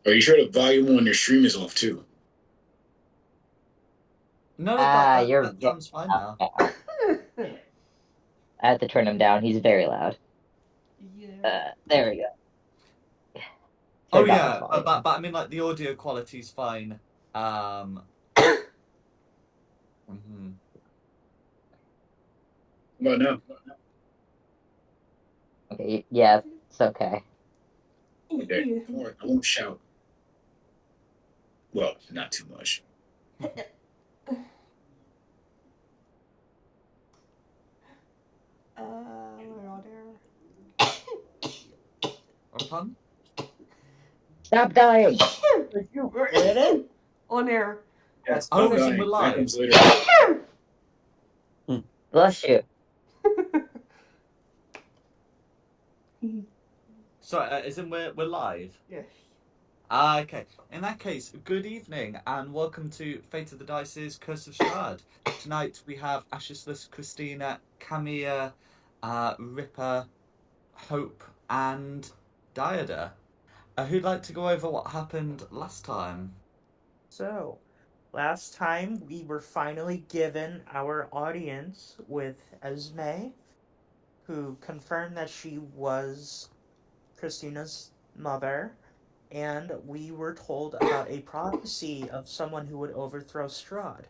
Are you sure the volume on your stream is off too? No, You're that sounds fine now. I have to turn him down. He's very loud. Yeah. There we go. Oh Turned down yeah, his volume. but I mean, like the audio quality's fine. Mhm. About now? Okay, yeah, it's okay. Okay. I won't shout. Well, not too much. Where are there? Pardon? Stop dying! Really? On air. Yes, Oh, I'm so dying. we're That live. comes later. Bless you. So, isn't we're live? Yes. Okay. In that case, good evening and welcome to Fate of the Dice's Curse of Straud. Tonight we have Ashisless, Christina, Camilla, Ripper, Hope, and Diada. Who'd like to go over what happened last time? So, last time we were finally given our audience with Esme, who confirmed that she was Christina's mother, and we were told about a prophecy of someone who would overthrow Straud.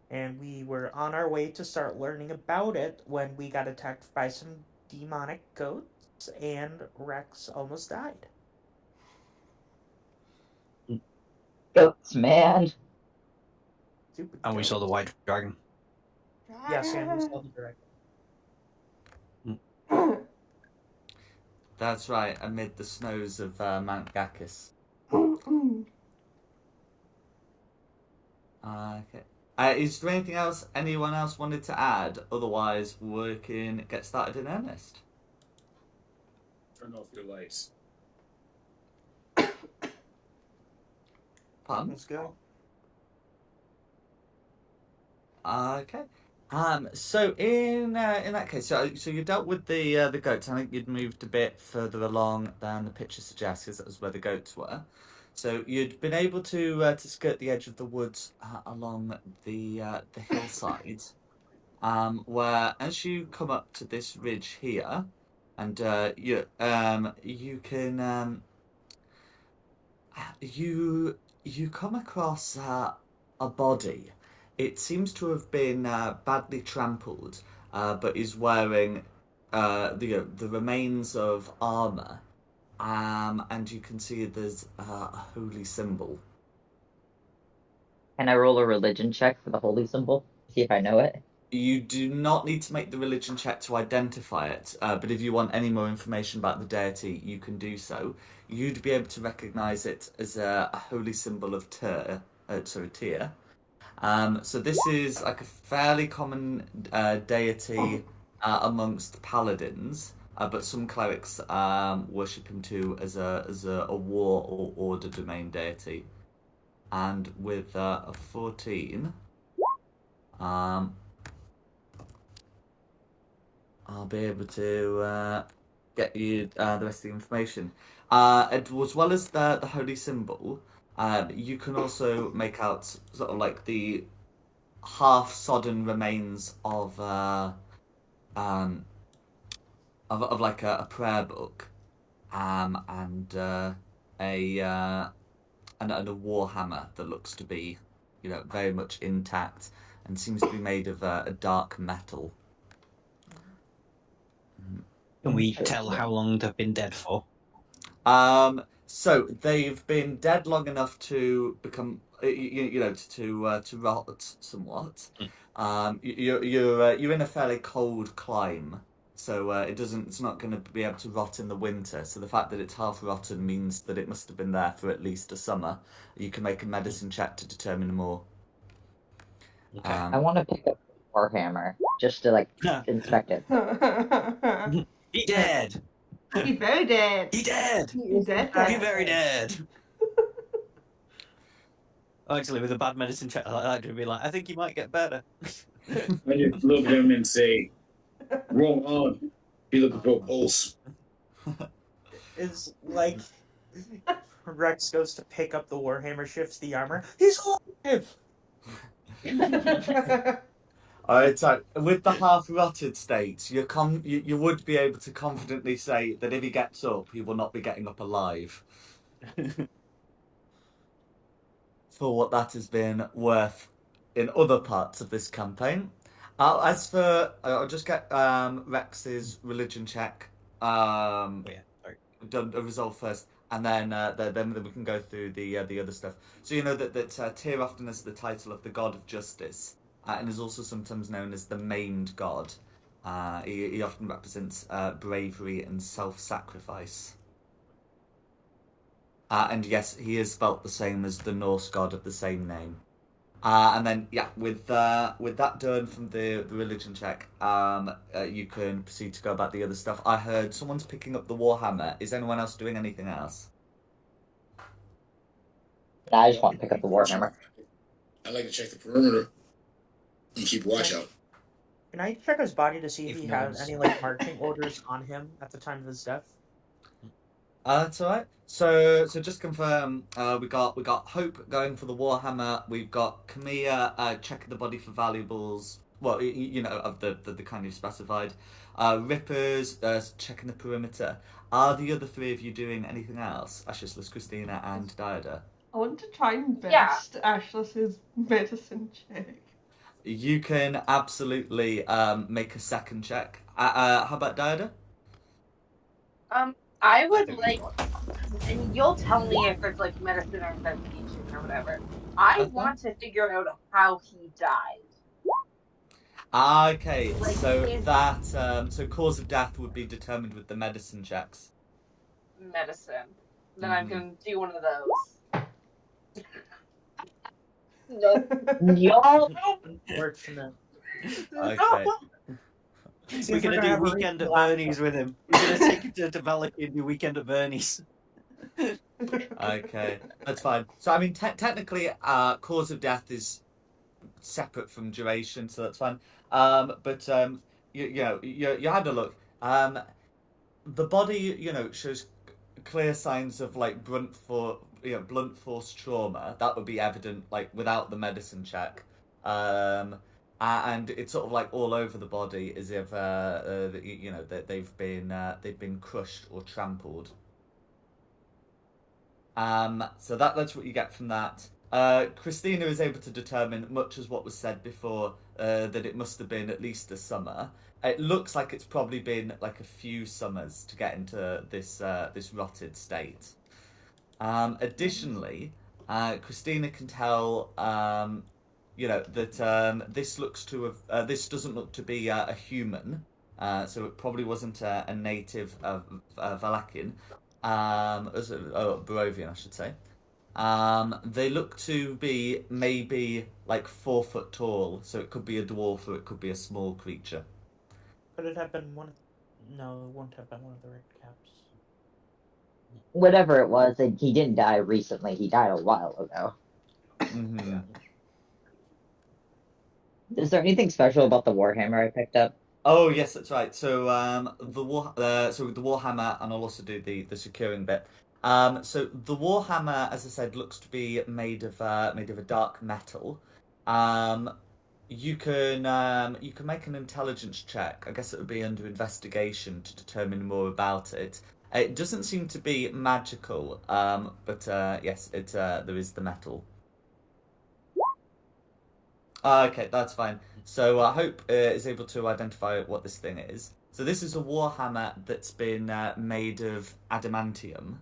And we were on our way to start learning about it when we got attacked by some demonic goats, and Rex almost died. Goats, man. Stupid And we goats. saw the white dragon. Yes, and we saw the dragon. That's right, amid the snows of Mount Gakis. Okay. Is there anything else anyone else wanted to add? Otherwise, we can get started in earnest. Turn off your lights. Pardon? Let's go. Okay. So in that case, so you dealt with the goats. I think you'd moved a bit further along than the picture suggests, because that was where the goats were. So you'd been able to skirt the edge of the woods along the hillside, where as you come up to this ridge here, and you can you come across a body. It seems to have been badly trampled, but is wearing the remains of armor, and you can see there's a holy symbol. Can I roll a religion check for the holy symbol? See if I know it. You do not need to make the religion check to identify it, but if you want any more information about the deity, you can do so. You'd be able to recognize it as a holy symbol of Tyr. So this is like a fairly common deity amongst paladins, but some clerics worship him too as a war or order domain deity. And with a 14, I'll be able to get you the rest of the information. As well as the holy symbol, you can also make out sort of like the half-sodden remains of like a prayer book, and a war hammer that looks to be, very much intact and seems to be made of a dark metal. Can we tell how long they've been dead for? So they've been dead long enough to become, to rot somewhat. You're in a fairly cold clime, so it's not going to be able to rot in the winter. So the fact that it's half rotten means that it must have been there for at least a summer. You can make a medicine check to determine more. Okay. I want to pick up the warhammer just to inspect it. He dead. He's very dead. He dead. He's dead. He very dead. Actually, with a bad medicine check like that, would be like, I think you might get better. I just look at him and say, "Wrong on." Be looking for a pulse. Is like Rex goes to pick up the warhammer, shifts the armor. He's alive. Alright, so with the half-rotted state, you would be able to confidently say that if he gets up, he will not be getting up alive. For what that has been worth in other parts of this campaign. As for, I'll just get Rex's religion check Oh, yeah, sorry. done, resolved first, and then we can go through the other stuff. So you know that Tyr often has the title of the God of Justice, and is also sometimes known as the Maimed God. He often represents bravery and self-sacrifice. And yes, he is spelt the same as the Norse god of the same name. And then, yeah, with that done from the religion check, you can proceed to go about the other stuff. I heard someone's picking up the Warhammer. Is anyone else doing anything else? I just want to pick up the warhammer. I like to check the perimeter and keep watch out. Can I check his body to see if If he no had one's- any like marching orders on him at the time of his death? That's all right. So just confirm. We got Hope going for the Warhammer. We've got Camilla checking the body for valuables. Well, you know, of the kind you've specified. Rippers checking the perimeter. Are the other three of you doing anything else? Ashless, Christina, and Diada. I want to try and best Ashless's medicine check. You can absolutely make a second check. How about Diada? I would like, and you'll tell me if it's like medicine or investigation or whatever. I Okay. want to figure out how he died. Okay, Like, so is- that so cause of death would be determined with the medicine checks. Medicine. Then I'm Mhm. gonna do one of those. Y'all, Unfortunate. Okay. See We're if gonna we're do have a weekend at recap. Bernie's with him. We're gonna take him to Valley and do weekend at Bernie's. Okay, that's fine. So I mean, technically, cause of death is separate from duration, so that's fine. But you had a look. The body, shows clear signs of like blunt force trauma. That would be evident like without the medicine check. And it's sort of like all over the body, as if that they've been crushed or trampled. So that's what you get from that. Christina is able to determine, much as what was said before, that it must have been at least a summer. It looks like it's probably been like a few summers to get into this rotted state. Additionally, Christina can tell, that this doesn't look to be a human, so it probably wasn't a native of Valakian, Barovian, I should say. They look to be maybe like 4 foot tall, so it could be a dwarf or it could be a small creature. Could it have been one? No, it wouldn't have been one of the red caps. whatever it was, he didn't die recently. He died a while ago. Mm-hmm. Is there anything special about the warhammer I picked up? Oh yes, that's right. So the warhammer, and I'll also do the securing bit. So the warhammer, as I said, looks to be made of a dark metal. You can make an intelligence check. I guess it would be under investigation to determine more about it. It doesn't seem to be magical, but yes, there is the metal. Okay, that's fine. So I Hope is able to identify what this thing is. So this is a warhammer that's been made of adamantium.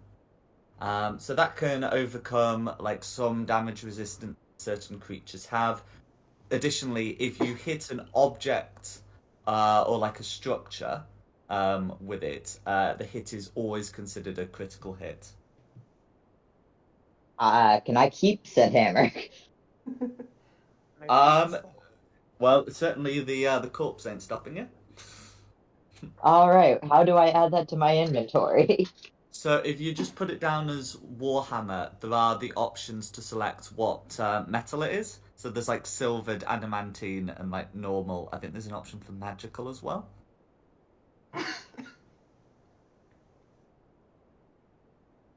So that can overcome like some damage resistance certain creatures have. Additionally, if you hit an object or like a structure with it, the hit is always considered a critical hit. Can I keep said hammer? Well, certainly the corpse ain't stopping you. Alright, how do I add that to my inventory? So if you just put it down as Warhammer, there are the options to select what metal it is. So there's like silvered, adamantine, and like normal. I think there's an option for magical as well.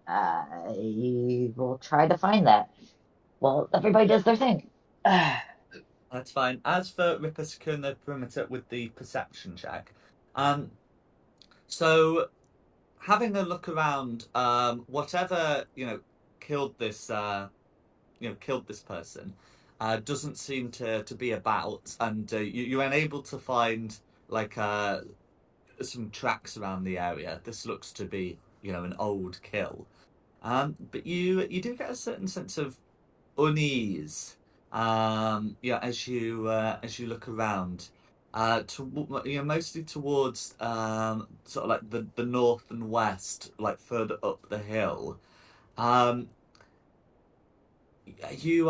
I will try to find that. Well, everybody does their thing. That's fine. As for Ripper securing the perimeter with the perception check, so having a look around, whatever killed this, killed this person, doesn't seem to be about, and you're unable to find like some tracks around the area. This looks to be an old kill, but you do get a certain sense of unease, as you look around, mostly towards sort of like the north and west, like further up the hill. Um, you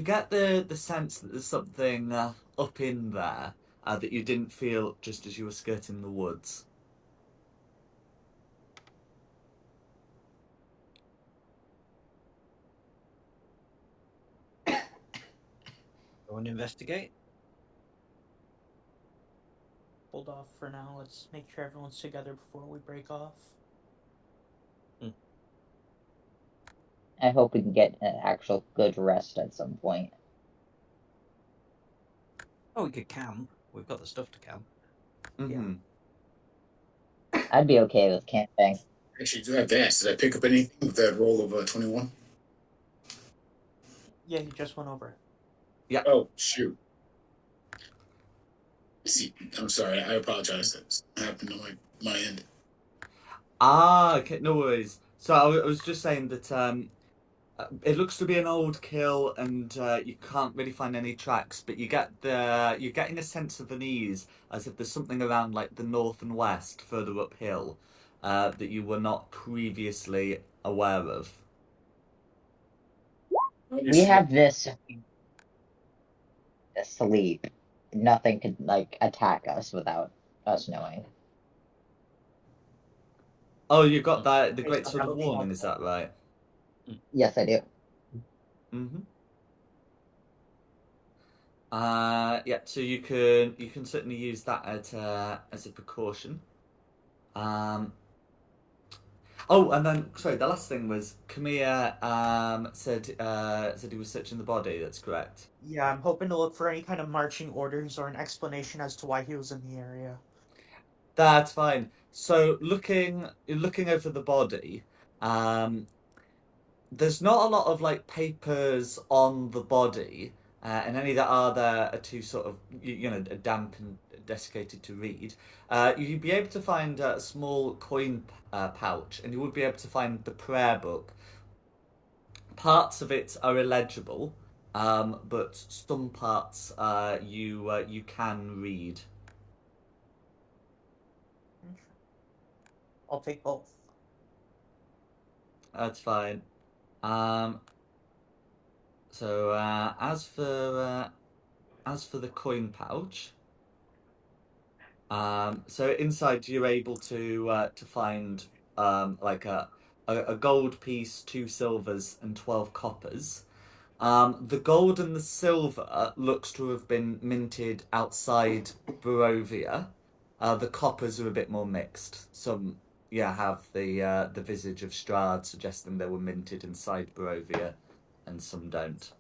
get the sense that there's something up in there that you didn't feel just as you were skirting the woods. Go and investigate. Hold off for now. Let's make sure everyone's together before we break off. I hope we can get an actual good rest at some point. Oh, we could camp. We've got the stuff to camp. Mm-hmm. I'd be okay with camping. Actually, do I have to ask, did I pick up anything with that roll of 21? Yeah, he just went over it. Yeah. Oh, shoot. See, I'm sorry. I apologize. That's happened on my end. Okay, no worries. So I was just saying that it looks to be an old kill, and you can't really find any tracks, but you're getting a sense of unease, as if there's something around like the north and west, further uphill, that you were not previously aware of. We have this sleep. Nothing could attack us without us knowing. Oh, you got the Great Sword of Warning, is that right? Yes, I do. Mm-hmm. Yeah, so you can certainly use that as a precaution. Oh, and then sorry, the last thing was Camilla said he was searching the body. That's correct. Yeah, I'm hoping to look for any kind of marching orders or an explanation as to why he was in the area. That's fine. So looking over the body, there's not a lot of like papers on the body, and any that are there are too sort of damp and desiccated to read. You'd be able to find a small coin pouch, and you would be able to find the prayer book. Parts of it are illegible, but some parts you can read. I'll take both. That's fine. So as for the coin pouch, so inside you're able to find like a gold piece, 2 silvers, and 12 coppers. The gold and the silver looks to have been minted outside Barovia. The coppers are a bit more mixed. Some have the visage of Straud, suggesting they were minted inside Barovia, and some don't.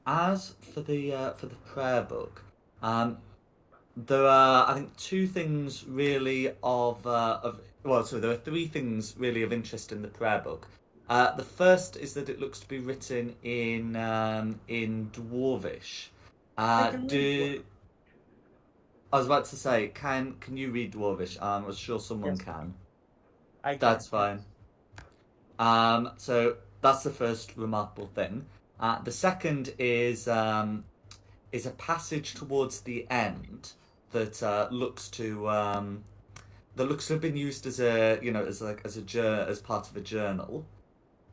As for the prayer book, there are, I think, 2 things really there are 3 things really of interest in the prayer book. The first is that it looks to be written in Dwarvish. I was about to say, can you read Dwarvish? I was sure someone Yes. can. I can. That's fine. So that's the first remarkable thing. The second is a passage towards the end that looks to have been used as as part of a journal.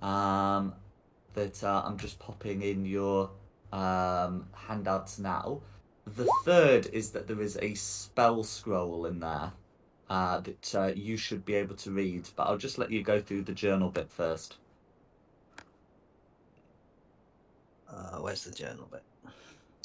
That I'm just popping in your handouts now. The third is that there is a spell scroll in there that you should be able to read, but I'll just let you go through the journal bit first. Where's the journal bit?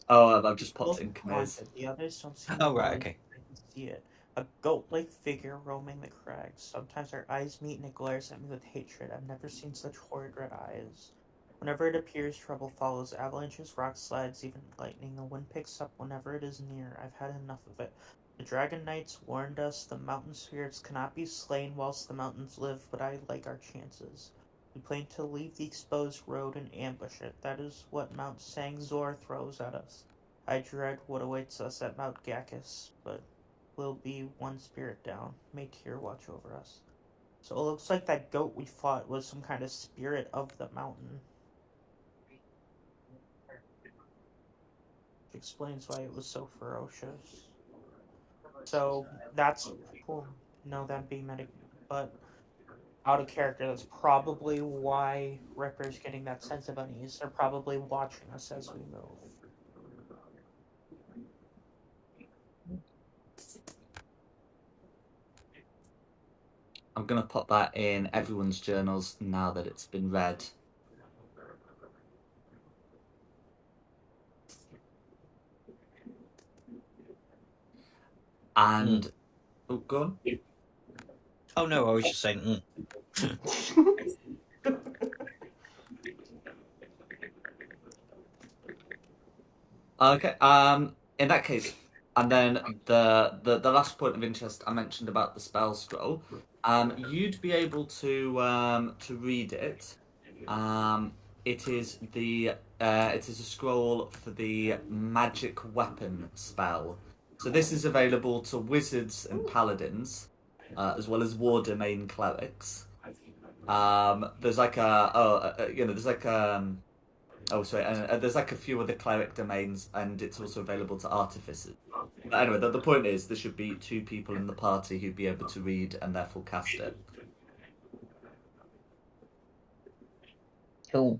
Oh, I've just popped in Camille's. The others don't see Oh, right, okay. I can see it. A goat-like figure roaming the crags. Sometimes our eyes meet and it glares at me with hatred. I've never seen such horrid red eyes. Whenever it appears, trouble follows. Avalanches, rock slides, even lightning. The wind picks up whenever it is near. I've had enough of it. The Dragon Knights warned us the mountain spirits cannot be slain whilst the mountains live, but I like our chances. We plan to leave the exposed road and ambush it. That is what Mount Sangzor throws at us. I dread what awaits us at Mount Gakis, but we'll be one spirit down. May Tyr watch over us. So it looks like that goat we fought was some kind of spirit of the mountain. Which explains why it was so ferocious. So that's that being medic, but out of character, that's probably why Ripper's getting that sense of unease. They're probably watching us as we move. I'm gonna put that in everyone's journals now that it's been read. And oh, go on. Oh no, I was just saying. Okay. In that case, and then the last point of interest I mentioned about the spell scroll. You'd be able to read it. It is a scroll for the magic weapon spell. So this is available to wizards and paladins, as well as war domain clerics. There's like there's like a few other cleric domains, and it's also available to artificers. But anyway, the point is there should be 2 people in the party who'd be able to read and therefore cast it. Who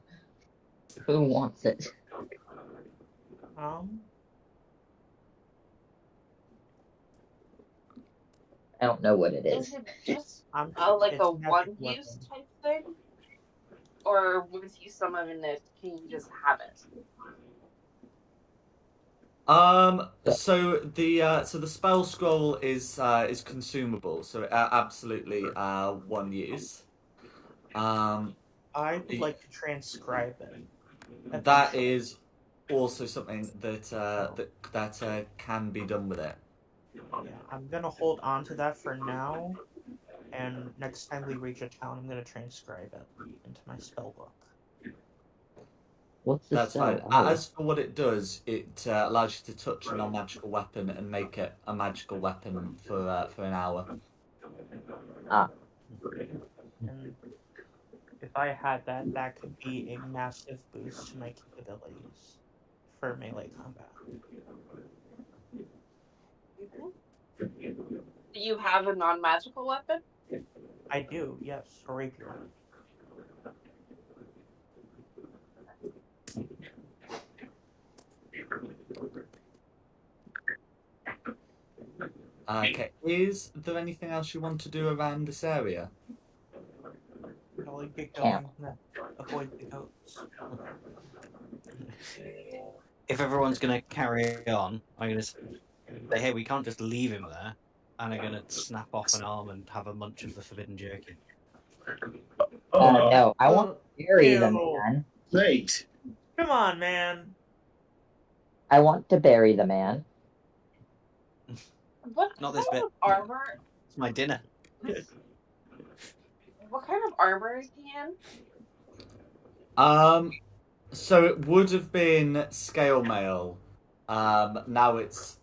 wants it? I don't know what it is. Is it just It's a magic one-use weapon. type thing? Or once you summon it, can you just have it? So the spell scroll is consumable, so absolutely one use. I would like to transcribe it. That is also something that can be done with it. Yeah, I'm gonna hold on to that for now, and next time we reach a town, I'm gonna transcribe it into my spell book. What's the That's spell? fine. Oh. As for what it does, it allows you to touch a non-magical weapon and make it a magical weapon for an hour. And if I had that, that could be a massive boost to my capabilities for melee combat. Do you have a non-magical weapon? I do, yes, a rapier. Okay. Is there anything else you want to do around this area? Probably get going, avoid the goats. If everyone's gonna carry on, I'm gonna say, hey, we can't just leave him there. And I'm gonna snap off an arm and have a munch of the forbidden jerky. No, I want to bury the Ew. man. Great. Come on, man. I want to bury the man. What Not this kind bit. of armor? It's my dinner. What kind of armor is he in? So it would have been scale mail. Now it's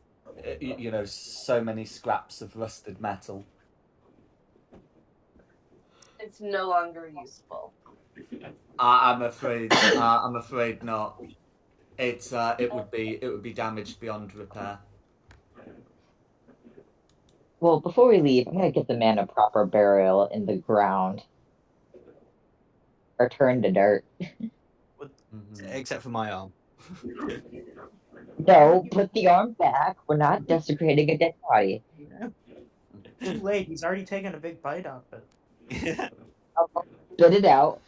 so many scraps of rusted metal. It's no longer useful. I'm afraid not. It would be damaged beyond repair. Well, before we leave, I'm gonna give the man a proper burial in the ground. Or turn to dirt. Except for my arm. No, put the arm back. We're not desecrating a dead body. Too late, he's already taken a big bite off it. Spit it out.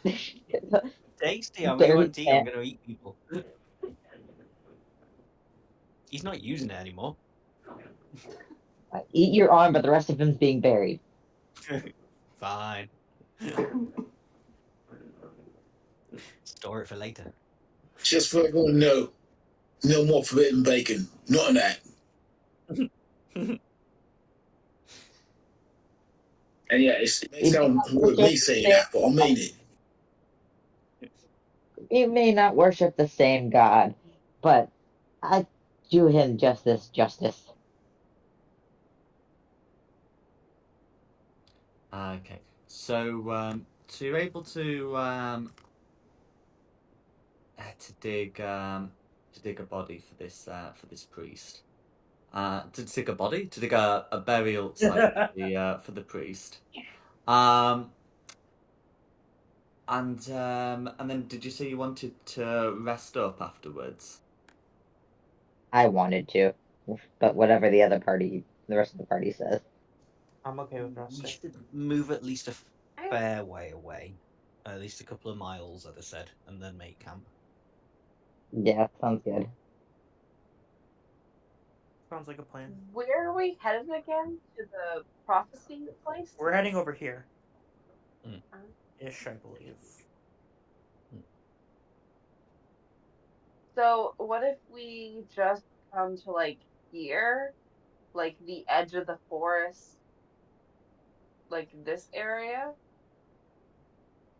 Tasty, I'm gonna eat. I'm gonna eat people. He's not using it anymore. Eat your arm, but the rest of him's being buried. Fine. Store it for later. Just for everyone to know, no more forbidden bacon. None of that. And yeah, it may sound weird me saying that, but I mean it. You may not worship the same God, but I do him justice. Okay, so you're able to dig a body for this priest. To dig a body, to dig a burial site for the priest. And then did you say you wanted to rest up afterwards? I wanted to, but whatever the rest of the party says. I'm okay with We resting. should move at least a fair way away. At least a couple of miles, as I said, and then make camp. Yeah, sounds good. Sounds like a plan. Where are we headed again? To the prophecy place? We're heading over here. Mm. Ish, I believe. So what if we just come to like here, like the edge of the forest, like this area?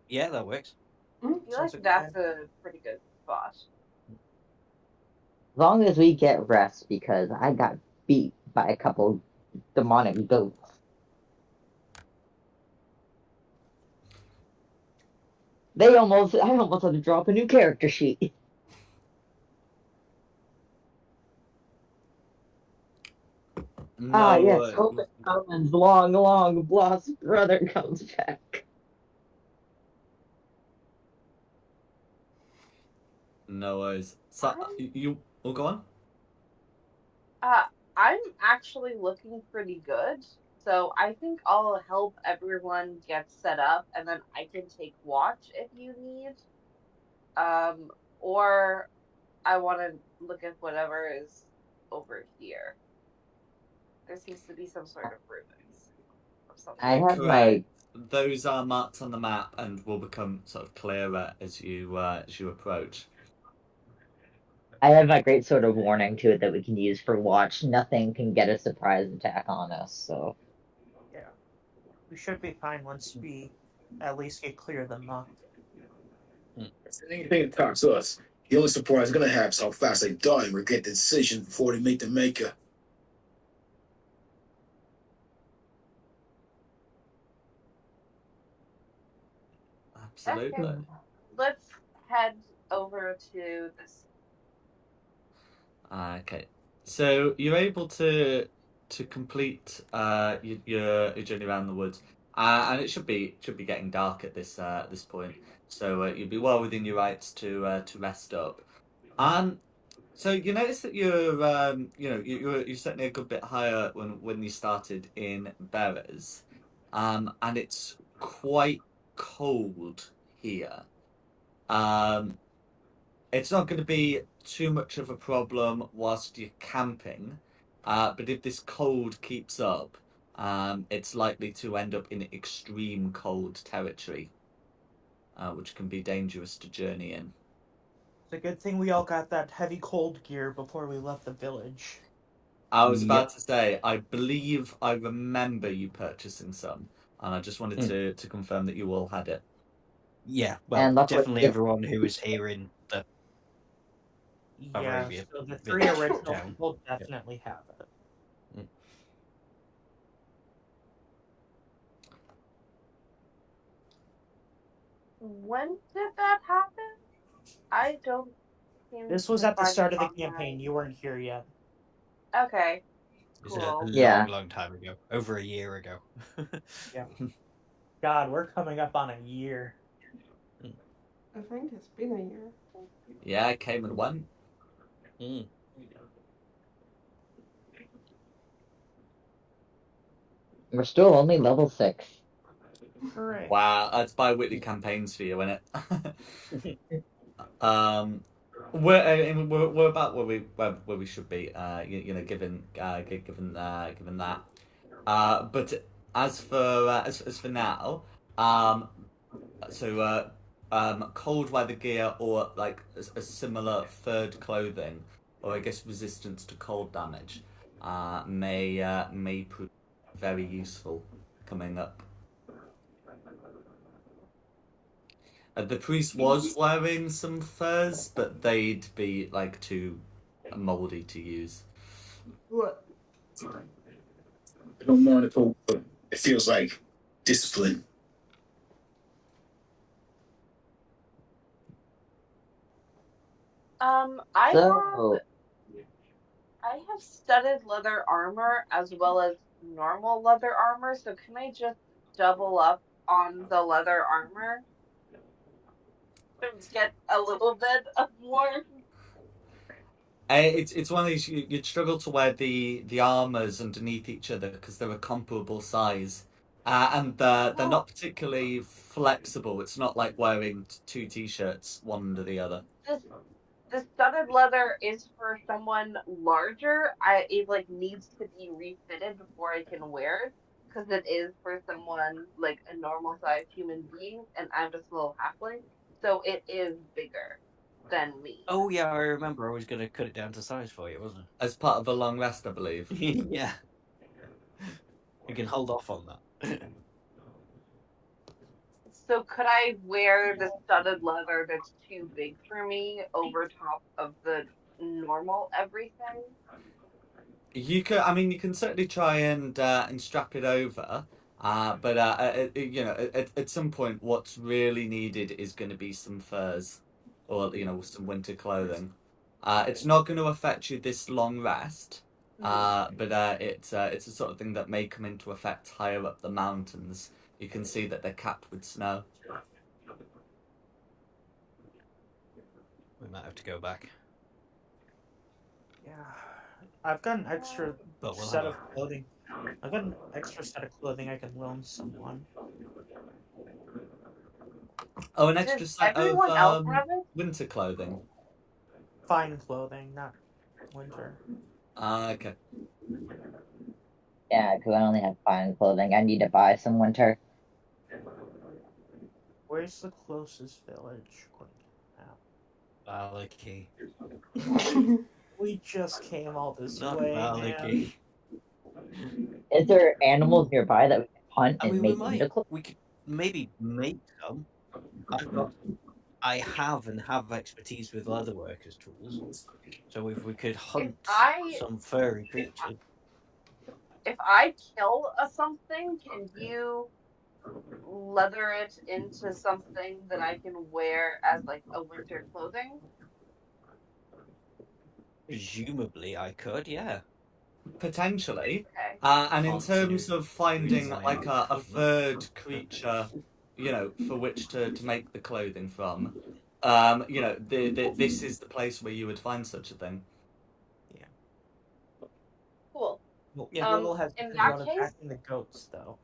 Yeah, that works. I feel Sounds like like a that's a pretty good spot. As long as we get rest, because I got beat by a couple demonic goats. I almost had to drop a new character sheet. No, Yes, Open Commons, long lost brother comes back. no worries. So you will go on. I'm actually looking pretty good, so I think I'll help everyone get set up, and then I can take watch if you need. Um, or I want to look at whatever is over here. There seems to be some sort of ruins of some I sort. have my Those are marked on the map and will become sort of clearer as you approach. great sort of warning to it that we can use for watch. Nothing can get a surprise attack on us, so Yeah. We should be fine once we at least get clear of the muck. If anything attacks us, the only surprise gonna have is how fast they die and regret the decision before they make the maker. Absolutely. Okay. Let's head over to this. Okay. So you're able to complete your journey around the woods, and it should be getting dark at this point. So you'll be well within your rights to rest up. So you notice that you're certainly a good bit higher when you started in Beres, and it's quite cold here. It's not going to be too much of a problem whilst you're camping, but if this cold keeps up, it's likely to end up in extreme cold territory, which can be dangerous to journey in. It's a good thing we all got that heavy cold gear before we left the village. I was about to say, I believe I remember you purchasing some, and I just wanted to confirm that you all had it. Yeah, well, and definitely everyone who was here in the Yeah, Arabia so the three village original town. people definitely have it. When did that happen? I don't seem This was to at the find start it of the on campaign. my- You weren't here yet. Okay. It was a Cool. long, Yeah. long time ago. Over a year ago. Yeah. God, we're coming up on a year. I think it's been a year. Yeah, I came and went. we're still only level 6. Hooray. Wow, that's bi-weekly campaigns for you, isn't it? we're about where we should be. Given given that. But as for now, um, cold weather gear or like a similar furred clothing, or I guess resistance to cold damage, may prove very useful coming up. The priest was wearing some furs, but they'd be like too moldy to use. What? I don't mind the cold, but it feels like discipline. I So, have studded leather armor as well as normal leather armor, so can I just double up on the leather armor and get a little bit of more? It's one of these you'd struggle to wear the armors underneath each other because they're a comparable size, and they're not particularly flexible. It's not like wearing two t-shirts one under the other. The studded leather is for someone larger. It like needs to be refitted before I can wear it because it is for someone like a normal sized human being, and I'm just a little halfling, so it is bigger than me. Oh yeah, I remember. I was going to cut it down to size for you, wasn't As part of a long rest, I believe. it? Yeah. We can hold off on that. So could I wear the studded leather that's too big for me over top of the normal everything? I mean, you can certainly try and strap it over. But at some point, what's really needed is going to be some furs, or some winter clothing. It's not going to affect you this long rest. But it's a sort of thing that may come into effect higher up the mountains. You can see that they're capped with snow. We might have to go back. Yeah. I've got an extra But we'll set have of clothing. I've got an extra set of clothing I can loan someone. Oh, an extra Does set of everyone else have it? winter clothing. Fine clothing, not winter. Okay. yeah, because I only have fine clothing. I need to buy some winter. Where's the closest village? Valaki. We just came all this Not way, Valaki. Is there animals nearby that we can hunt I and mean, we make might. winter clothes? We could maybe make some. I have expertise with leatherworkers' tools. So if we could hunt some furry creatures. If I kill something, can you leather it into something that I can wear as like a winter clothing? Presumably, I could. Yeah. Potentially. Okay. And in Can't terms do of finding design like a equipment. third creature, for which to make the clothing from, this is the place where you would find such a thing. Yeah. Cool. Well, Little has in been that on case- attacking the goats, though.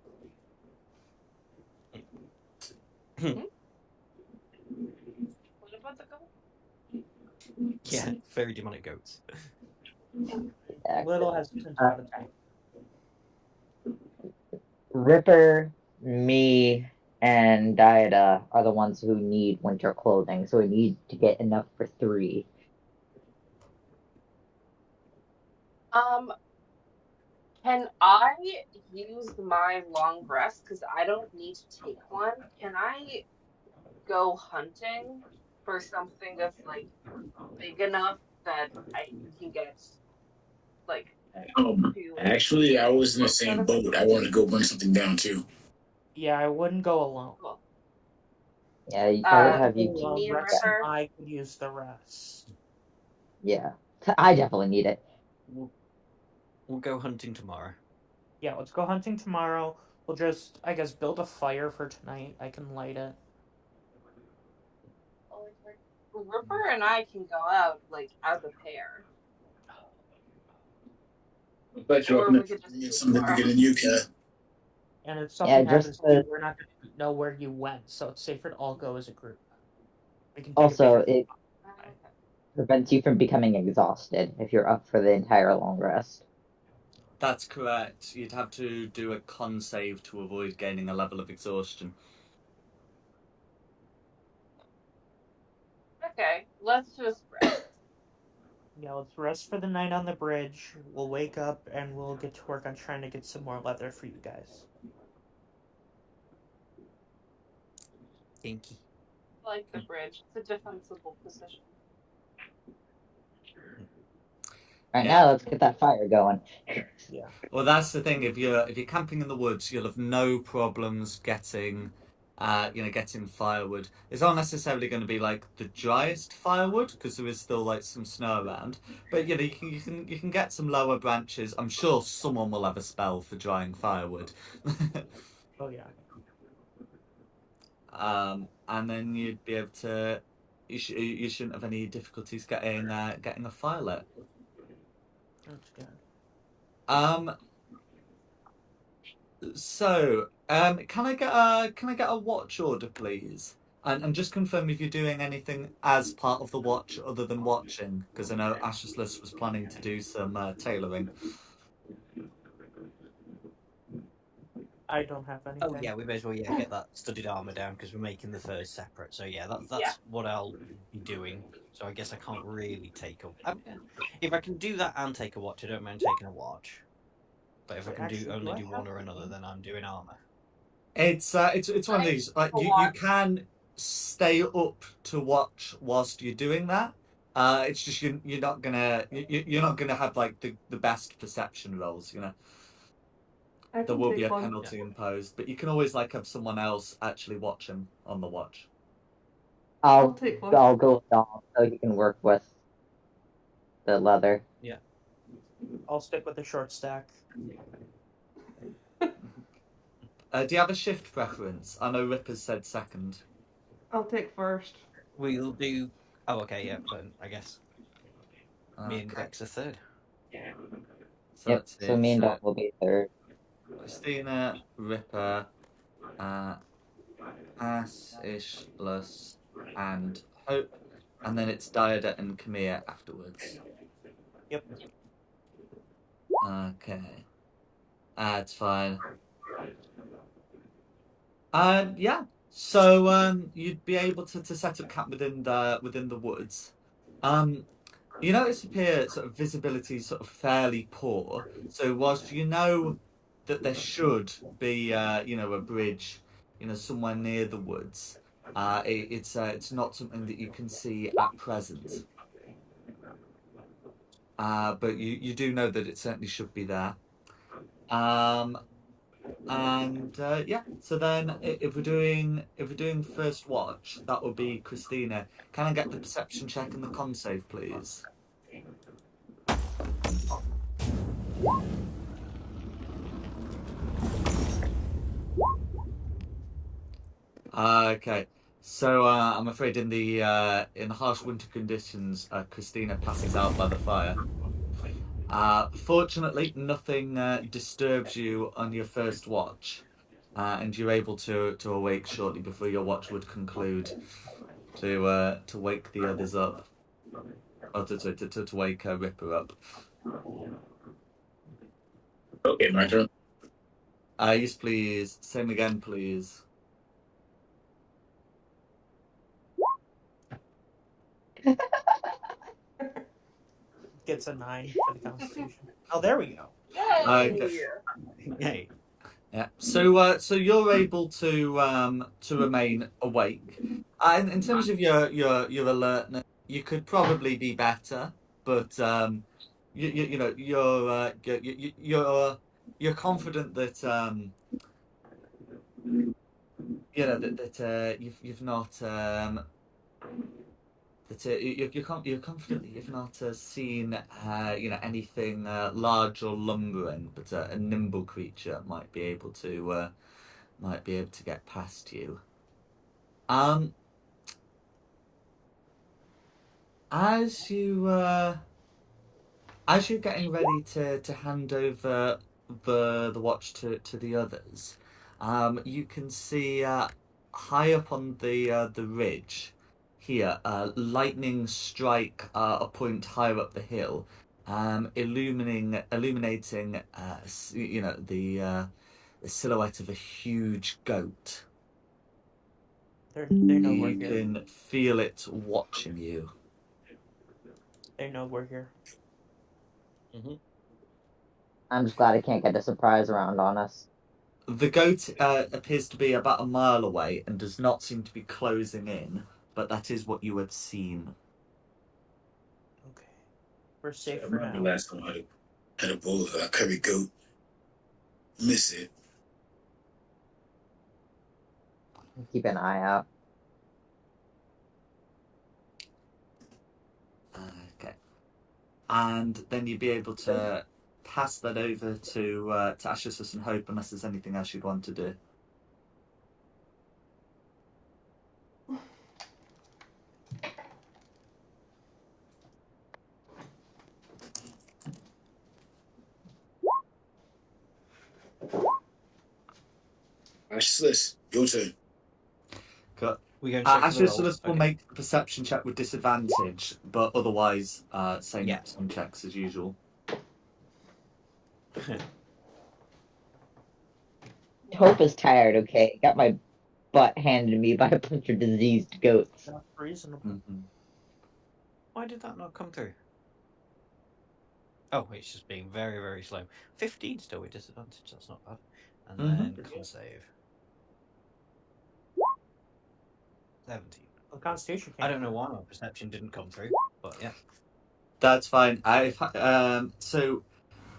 What about the goat? Yeah, very demonic goats. Little has been on attacking. Ripper, me, and Dieta are the ones who need winter clothing, so we need to get enough for 3. Can I use my long rest? Because I don't need to take one. Can I go hunting for something that's like big enough that I can get like Actually, I was in the same boat. I wanted to go bring something down too. Yeah, I wouldn't go alone. Cool. Yeah, I would have you. Me and Rex and Ripper? I could use the rest. Yeah, I definitely need it. We'll go hunting tomorrow. Yeah, let's go hunting tomorrow. We'll just, I guess, build a fire for tonight. I can light it. Ripper and I can go out like as a pair. I bet you're going to get something bigger than you can. And if something happens just to you, we're not going to know where you went, so it's safer to all go as a group. We can take Also, a picture. prevents you from becoming exhausted if you're up for the entire long rest. That's correct. You'd have to do a con save to avoid gaining a level of exhaustion. Okay, let's just rest. Yeah, let's rest for the night on the bridge. We'll wake up and we'll get to work on trying to get some more leather for you guys. Kinky. I like the bridge. It's a defensible position. Right Yeah. now, let's get that fire going. Yeah. Well, that's the thing. If you're camping in the woods, you'll have no problems getting, getting firewood. It's not necessarily going to be like the driest firewood because there is still like some snow around. But you can get some lower branches. I'm sure someone will have a spell for drying firewood. Oh yeah. And then you'd be able to. You shouldn't have any difficulties getting a fire lit. That's good. So, can I get a watch order, please? And just confirm if you're doing anything as part of the watch other than watching, because I know Ashless was planning to do some tailoring. I don't have anything. Oh yeah, we may as well get that studded armor down because we're making the furs separate. So yeah, that's what I'll be doing. So I guess I can't really take a. If I can do that and take a watch, I don't mind taking a watch. But if I can Actually, only I do one have or another, then I'm doing armor. It's one of these. Like you can stay up to watch whilst you're doing that. It's just you're not gonna have like the best perception rolls. There will be a penalty imposed, but you can always like have someone else actually watching on the watch. I'll take one. I'll go with Dom so he can work with the leather. Yeah. I'll stick with the short stack. Do you have a shift preference? I know Ripper's said second. I'll take first. We'll do. Oh, okay, yeah. Then I guess me and Okay. Bex are third. So Yep. let's see. So me and Dom will be third. Christina, Ripper, Ashless, and Hope, and then it's Diada and Camille afterwards. Yep. Okay. It's fine. Yeah. So you'd be able to set up camp within the woods. You notice up here sort of visibility is sort of fairly poor. So whilst you know that there should be a bridge, somewhere near the woods, it's not something that you can see at present. But you do know that it certainly should be there. So then if we're doing first watch, that would be Christina. Can I get the perception check and the con save, please? Okay. So I'm afraid in the harsh winter conditions, Christina passes out by the fire. Fortunately, nothing disturbs you on your first watch, and you're able to awake shortly before your watch would conclude to wake the others up, or to wake Ripper up. Okay, my turn. Yes, please. Same again, please. Gets a 9 for the Constitution. Oh, there we go. Okay. Yay. Yeah. So you're able to remain awake. In terms of your alertness, you could probably be better, but you're confident that you've not you're confident that you've not seen anything large or lumbering, but a nimble creature might be able to get past you. As you're getting ready to hand over the watch to the others, you can see high up on the ridge here, lightning strike a point higher up the hill, illuminating, the silhouette of a huge goat. They know we're You here. can feel it watching you. They know we're here. I'm just glad I can't get a surprise round on us. The goat appears to be about a mile away and does not seem to be closing in, but that is what you have seen. Okay. We're safe I for remember now. last time I had a bowl of curry goat. Miss it. Keep an eye out. Okay. And then you'd be able to pass that over to Ashisus and Hope, unless there's anything else you'd want to do. Ashless, your turn. Cut. We go check the rolls. Ashisus will Okay. make a perception check with disadvantage, but otherwise, same Yeah. some checks as usual. Hope is tired, okay? Got my butt handed to me by a bunch of diseased goats. That's reasonable. Mm-hmm. Why did that not come through? Oh, it's just being very, very slow. 15 still with disadvantage, that's not bad. And then con save. 17. Well, Constitution I can't don't know do why my perception didn't come through, but yeah. That's fine. So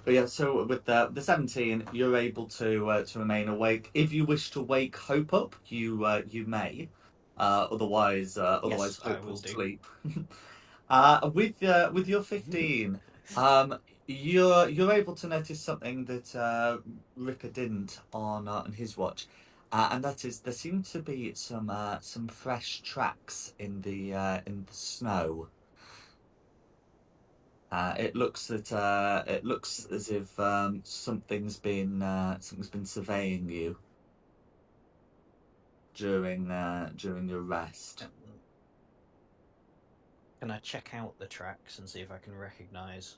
with the 17, you're able to remain awake. If you wish to wake Hope up, you may. Otherwise, Yes, I Hope will will do. sleep. With your 15, you're able to notice something that Ripper didn't on his watch, and that is there seem to be some fresh tracks in the snow. It looks as if something's been surveying you during your rest. Can I check out the tracks and see if I can recognise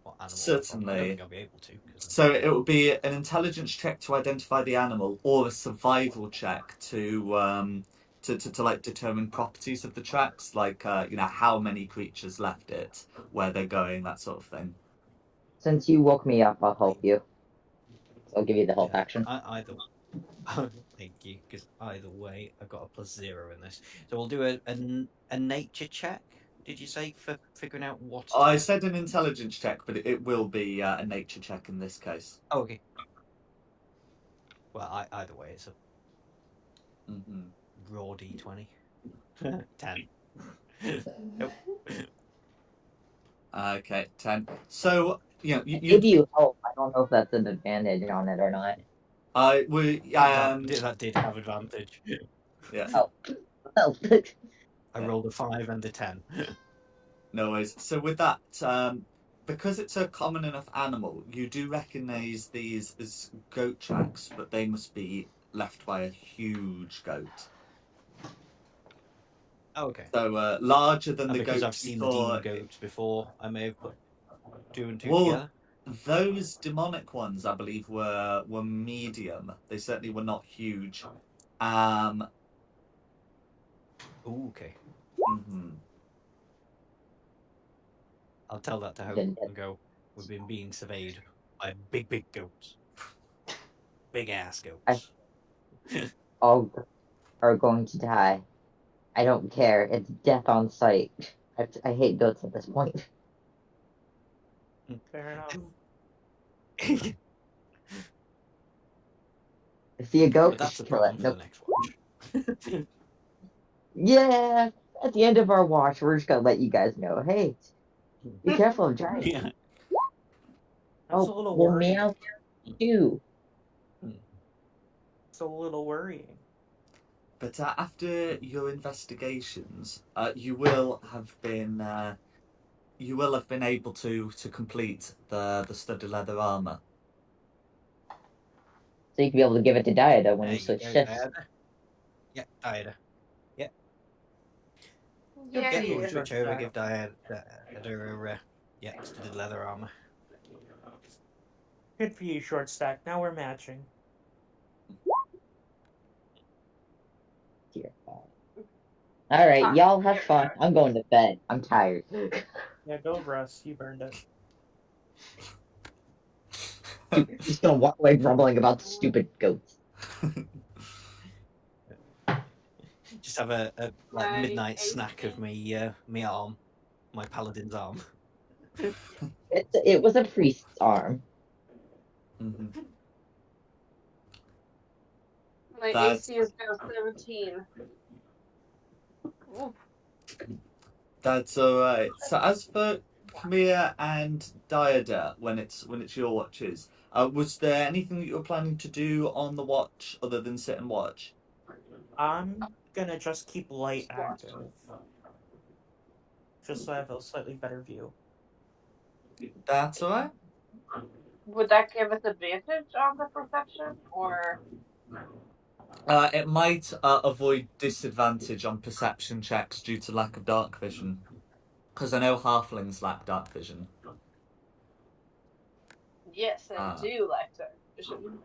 what animal? Certainly. I don't think I'll be able to. So it will be an intelligence check to identify the animal, or a survival check to like determine properties of the tracks, like how many creatures left it, where they're going, that sort of thing. Since you woke me up, I'll help you. So I'll give you the help action. Either. Thank you, because either way, I've got a +0 in this. So we'll do a nature check. Did you say for figuring out what? I said an intelligence check, but it will be a nature check in this case. Oh, okay. Well, either way, it's a raw d20. 10. Nope. Okay, 10. So you give you help. I don't know if that's an advantage on it or not. That did have advantage. Yeah. Oh. I rolled a 5 and a 10. No worries. So with that, because it's a common enough animal, you do recognise these as goat tracks, but they must be left by a huge goat. Oh, okay. So larger than the because goats I've seen before. demon goats before, I may have put 2 and 2 Well, together. those demonic ones, I believe, were medium. They certainly were not huge. Ooh, okay. Mm-hmm. I'll tell that to Hope and go, we've been being surveyed by big goats. Big ass goats. All are going to die. I don't care. It's death on sight. I hate goats at this point. Fair enough. See a goat, But that's a just kill problem it. for Nope. the next watch. Yeah, at the end of our watch, we're just gonna let you guys know. Hey, be careful of giants. Yeah. That's a little well, worrying. meow too. It's a little worrying. But after your investigations, you will have been able to complete the studded leather armor. So you can be able to give it to Diada when There you switch go, shifts. Diada. Yeah, Diada. Yeah. Good for Yeah, you, we'll short switch over, stack. give Diana her studded leather armor. Good for you, short stack. Now we're matching. Dear God. All right, y'all have fun. I'm going to bed. I'm tired. Yeah, go Russ. You burned it. Just gonna walk away grumbling about the stupid goats. Just have a midnight snack of me arm, my paladin's arm. It was a priest's arm. Mhm. My That's- AC is now 17. Oof. That's all right. So as for Khmer and Diada, when it's your watches, was there anything that you were planning to do on the watch other than sit and watch? I'm gonna just keep light active. Just so I have a slightly better view. That's all right. Would that give us advantage on the perception, or? It might avoid disadvantage on perception checks due to lack of dark vision, because I know halflings lack dark vision. Yes, I do like dark vision.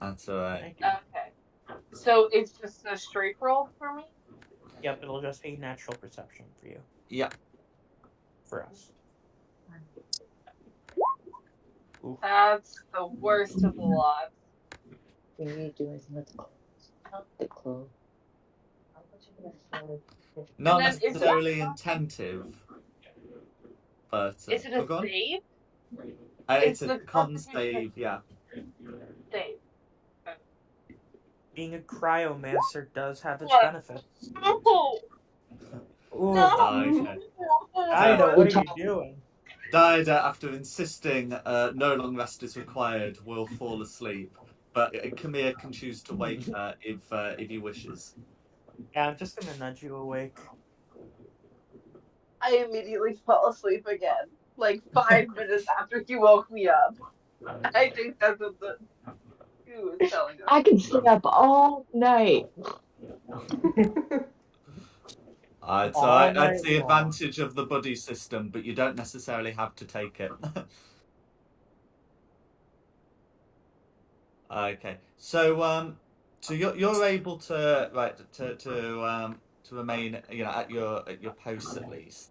That's all right. Thank you. Okay. So it's just a straight roll for me? Yep, it'll just be natural perception for you. Yeah. For us. Oof. That's the worst of the lot. We need to do is let's close. The close. Not And then, is necessarily that- intentive, but Is it a save? it's a the con Constitution save, yeah. save. Being a cryomancer does have its What? benefits. No! Ooh. Okay. Ida, what are you doing? Diada, after insisting no long rest is required, will fall asleep. But Khmer can choose to wake her if he wishes. Yeah, I'm just gonna nudge you awake. I immediately fell asleep again. Like 5 minutes after he woke me up. I think that's what the Who is telling us? I can stay up all night. It's All alright. night That's the long. advantage of the buddy system, but you don't necessarily have to take it. Okay, so you're able to to remain at your post at least.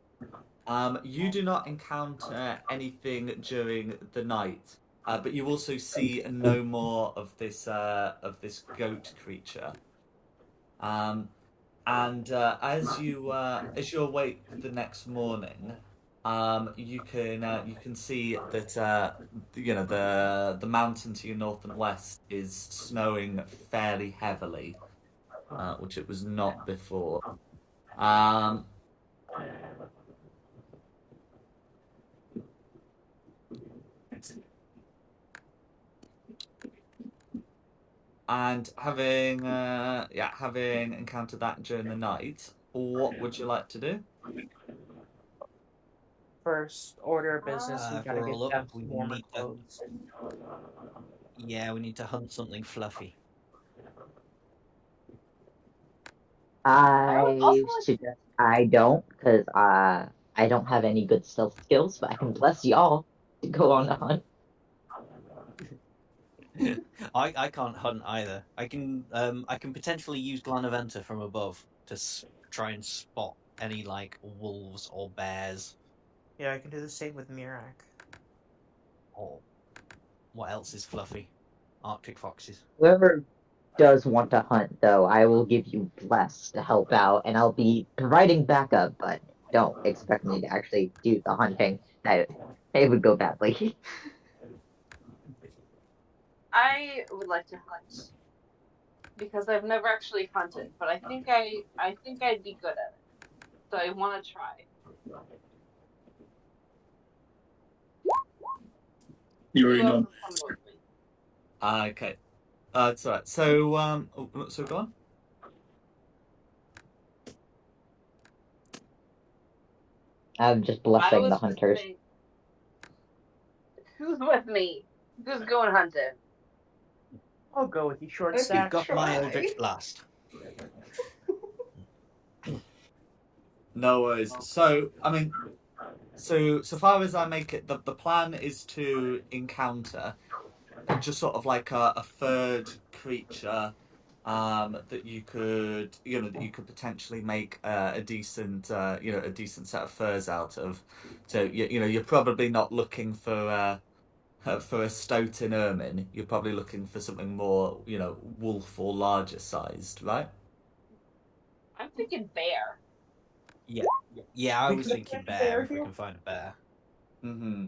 You do not encounter anything during the night, but you also see no more of this goat creature. And as you awake the next morning, you can see that the mountain to your north and west is snowing fairly heavily, which it was not before. And having encountered that during the night, what would you like to do? First order of business, we If gotta we're all get up, them we warmer need to. clothes. Yeah, we need to hunt something fluffy. I suggest I don't, because I don't have any good stealth skills, but I can bless y'all to go on the hunt. I can't hunt either. I can potentially use Glanaventa from above to try and spot any like wolves or bears. Yeah, I can do the same with Mirak. Or what else is fluffy? Arctic foxes. Whoever does want to hunt, though, I will give you bless to help out, and I'll be providing backup, but don't expect me to actually do the hunting. It would go badly. I would like to hunt because I've never actually hunted, but I think I'd be good at it. So I want to try. You already Who else know. is coming with me? Okay, that's all right. So so go on. I'm just I blessing was the just hunters. saying, who's with me? Who's going hunting? I'll go with you, short I You've stack. could got my try. Eldritch Blast. No worries. So, I mean, so far as I make it, the plan is to encounter just sort of like a third creature, that you could, that you could potentially make a decent, a decent set of furs out of. So, you're probably not looking for a Stoughton ermine. You're probably looking for something more, wolf or larger sized, right? I'm thinking bear. Yeah, I We was could thinking find a bear bear if we here. can find a bear. Mm-hmm.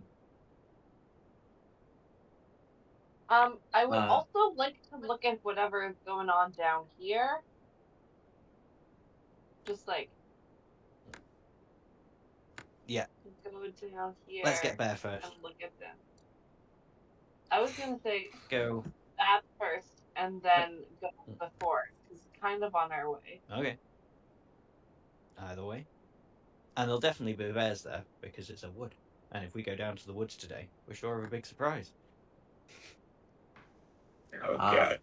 I would Uh, also like to look at whatever is going on down here. Just like Yeah, go down here let's get bear first. and look at them. I was gonna say Go. that first and then go to the forest because it's kind of on our way. Okay. Either way. And there'll definitely be bears there because it's a wood. And if we go down to the woods today, we're sure of a big surprise. Oh uh,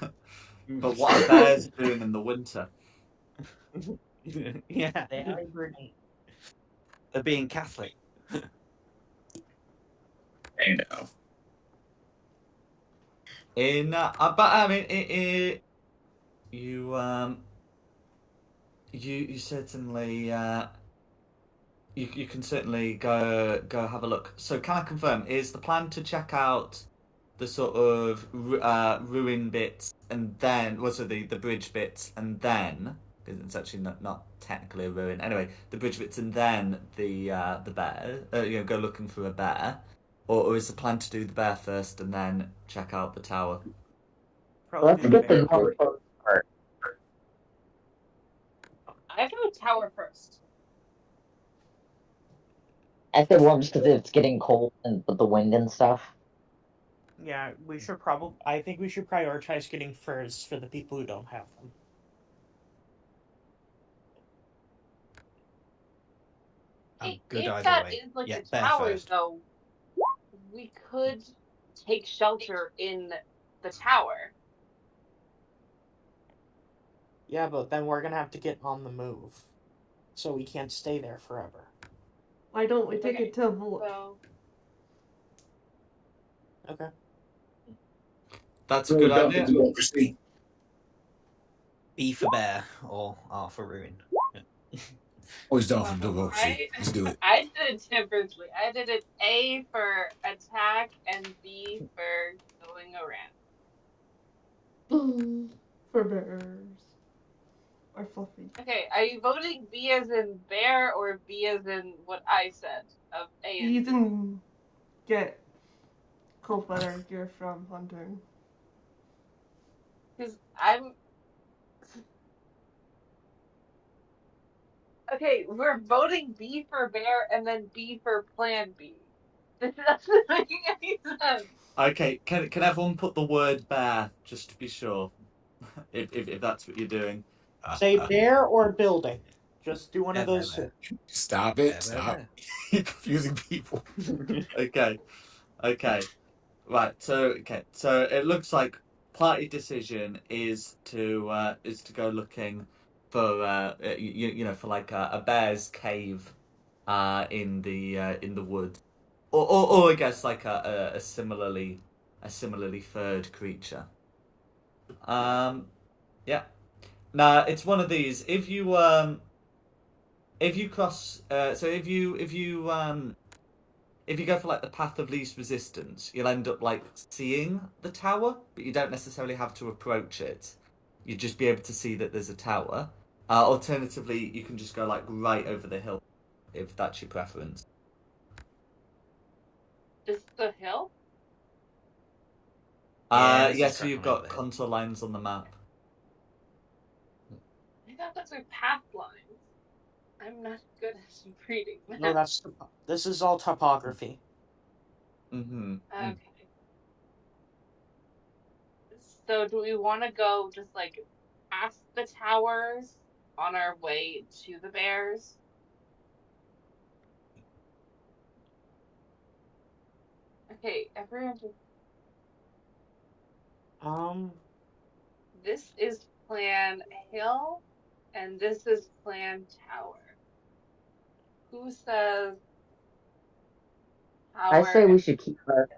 God. but what are bears doing in the winter? Yeah, They hibernate. they're being Catholic. Hey now. But I mean, you you certainly you can certainly go have a look. So can I confirm? Is the plan to check out the sort of ruin bits and then also the bridge bits and then because it's actually not technically a ruin anyway the bridge bits and then the bear go looking for a bear or is the plan to do the bear first and then check out the tower? Let's Probably get the bear. north part. I have to go tower first. I said, well, just because it's getting cold and with the wind and stuff. Yeah, we should probably. I think we should prioritize getting furs for the people who don't have them. I'm good If either that way. is like Yeah, a bear tower, first. though, we could take shelter in the tower. Yeah, but then we're gonna have to get on the move, so we can't stay there forever. Why don't we take Okay, it to Vol- So Okay. That's a Really good don't idea. do not proceed. B for bear or R for ruin. Yeah. Always down for double I C. Let's do it. I did it differently. I did it A for attack and B for going around. for bears. Or fluffy. Okay, are you voting B as in bear or B as in what I said of A and You B? can get cold weather gear from hunting. Because I'm okay. We're voting B for bear and then B for Plan B. This doesn't make any sense. Okay, can everyone put the word bear just to be sure if that's what you're doing? Say bear or building. Just do one of Bear, those bear, two. Stop bear, it. bear, Stop. bear. You're confusing people. Okay, right. So it looks like party decision is to go looking for for like a bear's cave in the woods or I guess like a similarly furred creature. Yeah. Now it's one of these. If you cross so if you go for like the path of least resistance, you'll end up like seeing the tower, but you don't necessarily have to approach it. You'd just be able to see that there's a tower. Alternatively, you can just go like right over the hill if that's your preference. Is the hill? Yeah, there's a Yes, so track you've on over got the hill. contour lines on the map. I thought those were path lines. I'm not good at reading that. No, this is all topography. Mm-hmm. Okay. So do we want to go just like past the towers on our way to the bears? Okay, everyone just this is plan hill and this is plan tower. Who says I power say we and should keep our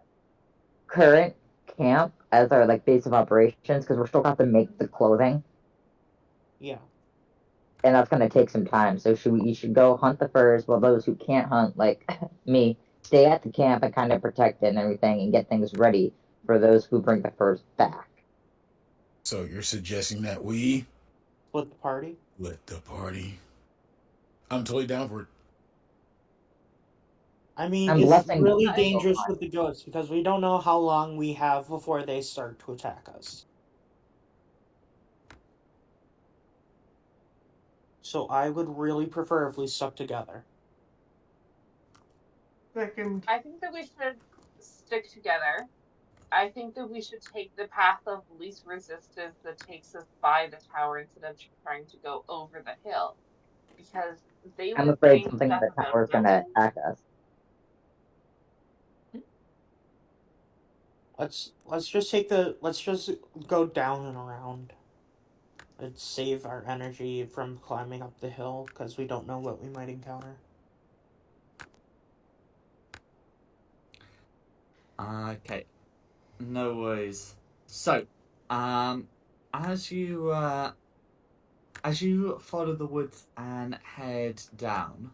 current camp as our like base of operations because we're still have to make the clothing, Yeah. and that's gonna take some time. So you should go hunt the furs, while those who can't hunt, like me, stay at the camp and kind of protect it and everything, and get things ready for those who bring the furs back. So you're suggesting that we Split the party? let the party? I'm totally down for it. I mean, I'm it's blessing the really guys so dangerous far. with the goats because we don't know how long we have before they start to attack us. So I would really prefer if we stuck together. Second. I think that we should stick together. I think that we should take the path of least resistance that takes us by the tower instead of trying to go over the hill. Because they I'm were afraid saying something in stuff the about tower is gonna mountains. attack us. Let's just go down and around. Let's save our energy from climbing up the hill because we don't know what we might encounter. Okay, no worries. So, as you follow the woods and head down,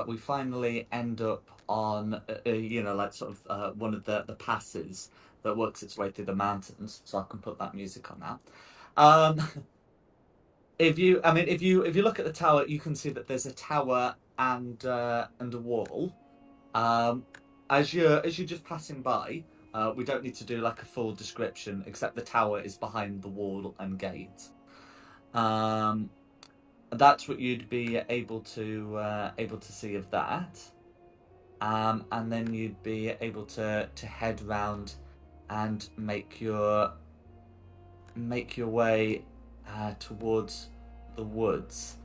we finally end up on like sort of one of the passes that works its way through the mountains. So I can put that music on now. If you look at the tower, you can see that there's a tower and a wall. As you're just passing by, we don't need to do like a full description, except the tower is behind the wall and gate. That's what you'd be able to see of that. And then you'd be able to head round and make your way towards the woods.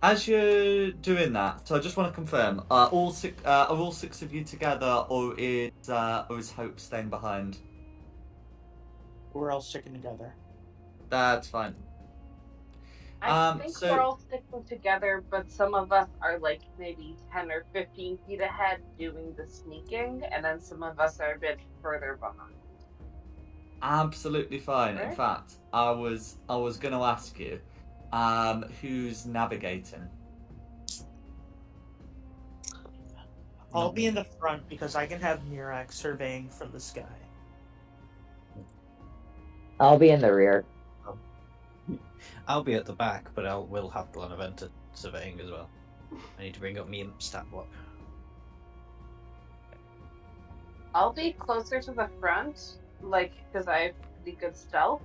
As you're doing that, so I just want to confirm: are all six of you together, or is Hope staying behind? We're all sticking together. That's fine. I think So we're all sticking together, but some of us are like maybe 10 or 15 feet ahead doing the sneaking, and then some of us are a bit further behind. absolutely fine. In Right? fact, I was going to ask you, who's navigating? I'll be in the front because I can have Mirak surveying from the sky. I'll be in the rear. I'll be at the back, but we'll have Glenaventa surveying as well. I need to bring up me stat block. I'll be closer to the front, like, because I have pretty good stealth,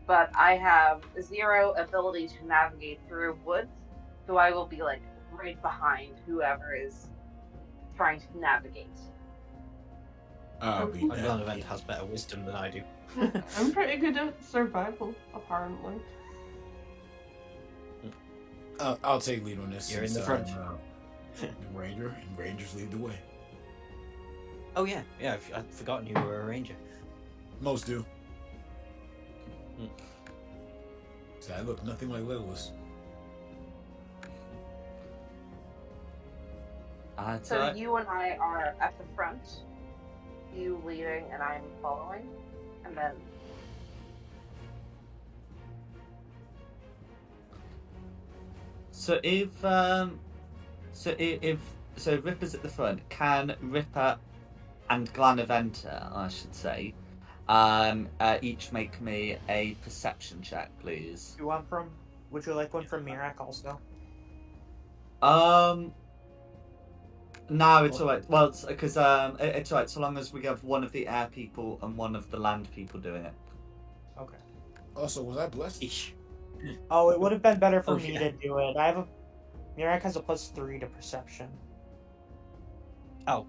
but I have 0 ability to navigate through woods, so I will be, like, right behind whoever is trying to navigate. I'll be back. Glenaventa has better wisdom than I do. I'm pretty good at survival, apparently. I'll take lead on this. You're in since the front. I'm the ranger, and rangers lead the way. Oh yeah, I'd forgotten you were a ranger. Most do. So I look nothing like Legolas. So you and I are at the front, you leading and I'm following, and then... So if Ripper's at the front, can Ripper and Glanaventa, I should say, each make me a perception check, please? Would you like one from Mirak also? No, it's alright. Well, because it's alright so long as we have one of the air people and one of the land people doing it. Okay. Also, was I blessed? Oh, it would have been better for me yeah. to do it. Mirak has a +3 to perception. Oh.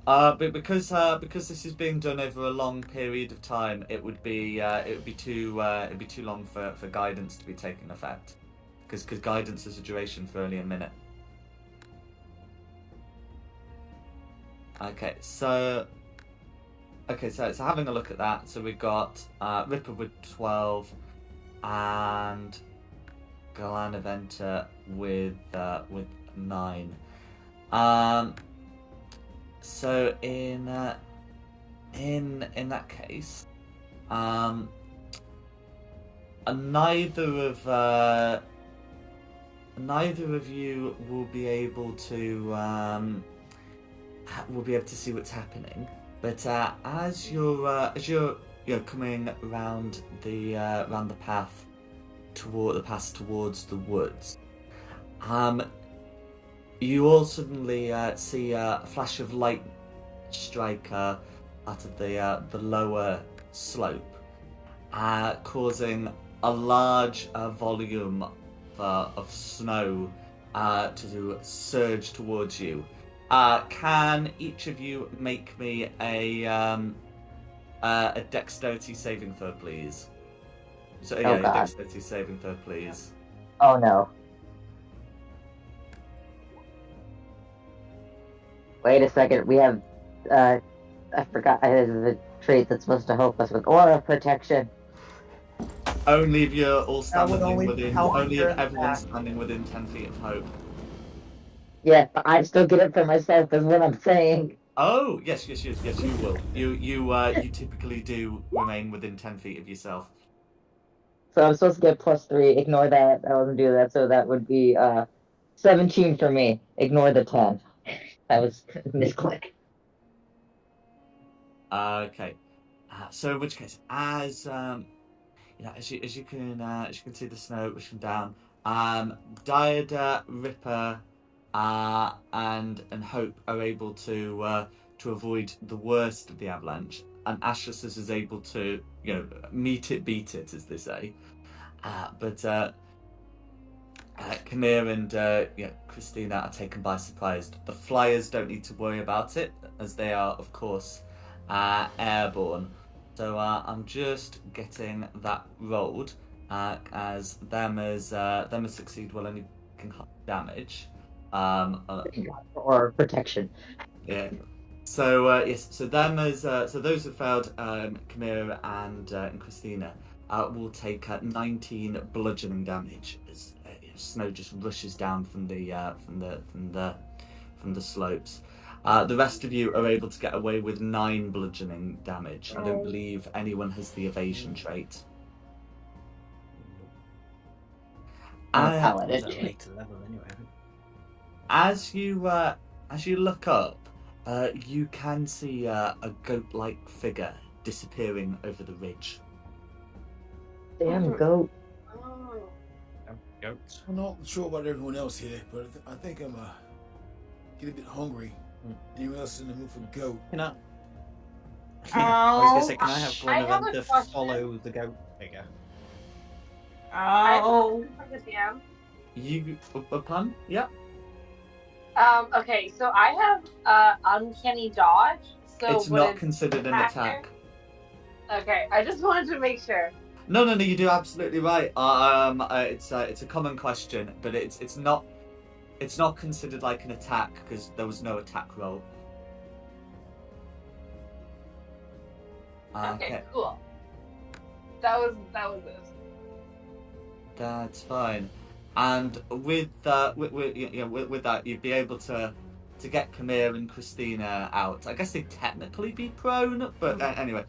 But because this is being done over a long period of time, it would be too long for guidance to be taking effect. Because guidance is a duration for only a minute. Okay, so having a look at that, so we've got Ripper with 12 and Glanaventa with 9. So in that case, neither of you will be able to see what's happening. But as you're coming around the path towards the woods, you all suddenly see a flash of light strike out of the lower slope, causing a large volume of snow to surge towards you. Can each of you make me a dexterity saving throw, please? So Oh, God. dexterity saving throw, please. Oh no. Wait a second, we have, I forgot, the trait that's supposed to help us with aura protection. Only if you're all That would standing only within, help only your if everyone's attack. standing within 10 feet of Hope. Yeah, but I still get it for myself, is what I'm saying. Oh, yes, you will. You typically do remain within 10 feet of yourself. So I'm supposed to get +3, ignore that, I wasn't doing that, so that would be, 17 for me. Ignore the 10. That was misclick. Okay. So in which case, as as you can see the snow pushing down, Diada, Ripper, and Hope are able to avoid the worst of the avalanche, and Ashless is able to meet it, beat it, as they say. But Kamir and Christina are taken by surprise. The Flyers don't need to worry about it, as they are, of course, airborne. So I'm just getting that rolled, as them as succeed will only taking half damage. Or protection. Yeah. So yes, so them as so those who failed, Kamira and Christina, will take 19 bludgeoning damage as snow just rushes down from the slopes. The rest of you are able to get away with 9 bludgeoning damage. I don't believe anyone has the evasion trait. Was at a later level anyway. As you look up, you can see a goat-like figure disappearing over the ridge. Damn goat. Goats. I'm not sure about everyone else here, but I think I'm getting a bit hungry. Anyone else in the mood for goat? Can I? I was gonna say, can I have I have a Glenaventa question. follow the goat figure? I have a Oh. question for the DM. You upon? Yep. Okay, so I have uncanny dodge. So It's would not it considered an attack. Okay, I just wanted to make sure. No, you do absolutely right. It's a common question, but it's not considered like an attack because there was no attack roll. Okay, cool. That was it. That's fine. And with that, you'd be able to get Kamir and Christina out. I guess they'd technically be prone, but anyway,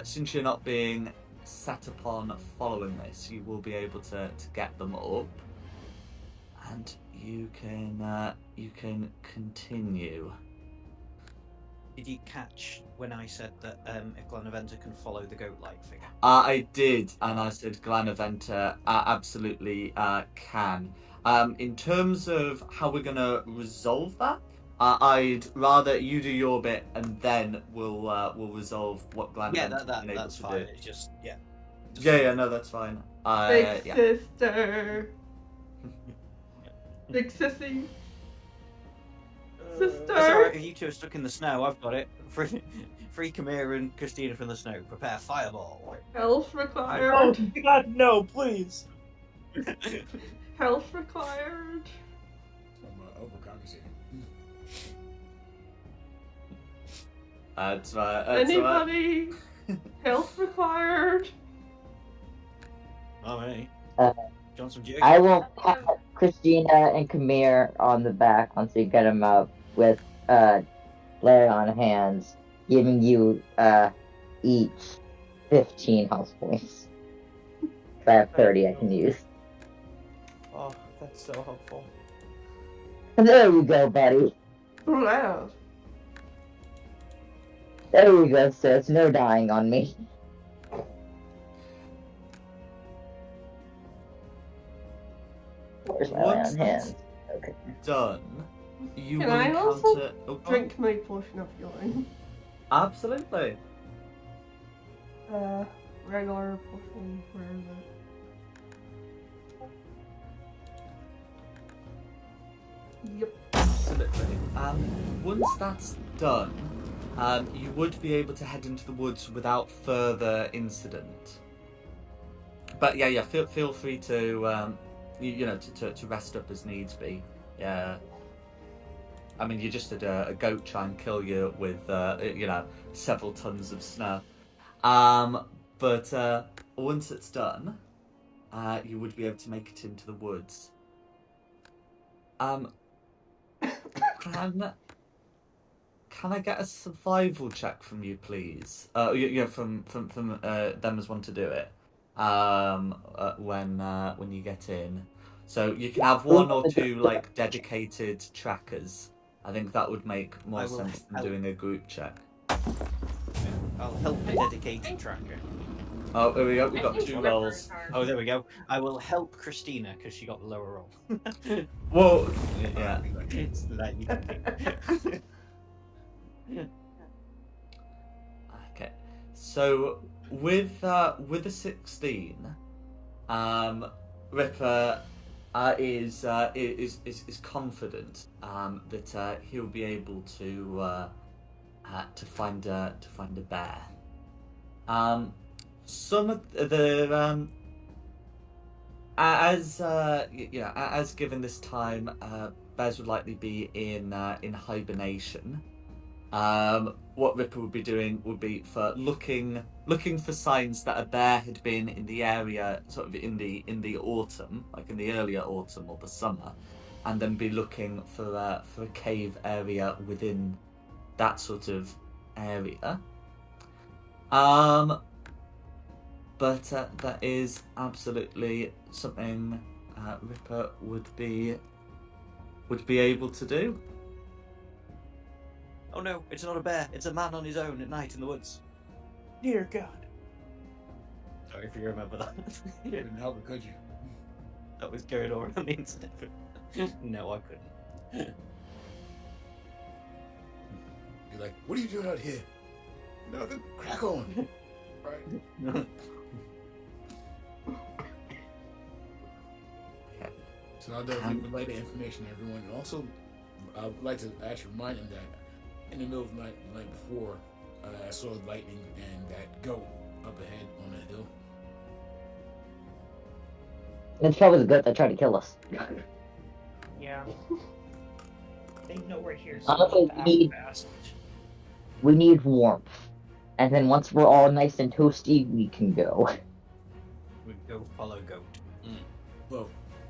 since you're not being set upon following this, you will be able to get them up, and you can continue. Did you catch when I said that if Glenaventa can follow the goat-like figure? I did, and I said Glanaventa absolutely can. In terms of how we're going to resolve that, I'd rather you do your bit, and then we'll resolve what Glanaventa's been able that's to fine. do. It's just No, that's fine. Big Yeah. sister. Big sissy. Sister. That's alright, if you two are stuck in the snow, I've got it. Free Kamira and Christina from the snow. Prepare fireball. Health required. Oh God, no! Please. Health required. I'm overcompensating. That's right. Anybody? Health required. Oh, hey. Do you want some jerky? I will pat Christina and Kamir on the back once we get them up with Larry on hands, giving you each 15 health points. If I have 30, I can use. Oh, that's so helpful. There you go, buddy. Wow. There you go, sis. No dying on me. Where's my Once on that's hands? Okay. done, you Can will I also encounter. Oh, go on. Drink my potion of healing. Absolutely. Regular potion. Where is it? Yep. Absolutely. Once that's done, you would be able to head into the woods without further incident. But yeah, feel free to to rest up as needs be. Yeah. I mean, you just had a goat try and kill you with several tons of snow. But once it's done, you would be able to make it into the woods. Can I get a survival check from you, please? From them as one to do it. When you get in, so you can have one or two like dedicated trackers. I think that would make more sense than doing a group check. I'll help the dedicated tracker. Oh, here we go. We've got two rolls. Oh, there we go. I will help Christina because she got the lower roll. Whoa! Yeah. It's like you Okay. So with a 16, Ripper is confident that he'll be able to find a bear. Some of the as given this time, bears would likely be in hibernation. What Ripper would be doing would be for looking for signs that a bear had been in the area, sort of in the autumn, like in the earlier autumn or the summer, and then be looking for a cave area within that sort of area. But that is absolutely something Ripper would be able to do. Oh no, it's not a bear. It's a man on his own at night in the woods. Dear God. Sorry if you remember that. You couldn't help it, could you? That was going on the internet. No, I couldn't. You're like, what are you doing out here? Nothing. Crack on. Right. So I'll definitely relay the information to everyone. And also, I would like to actually remind them that in the middle of the night before, I saw lightning and that goat up ahead on the hill. It's probably the goat that tried to kill us. Yeah. They know we're here. Honestly, we need warmth. And then once we're all nice and toasty, we can go. We go follow goat. Well,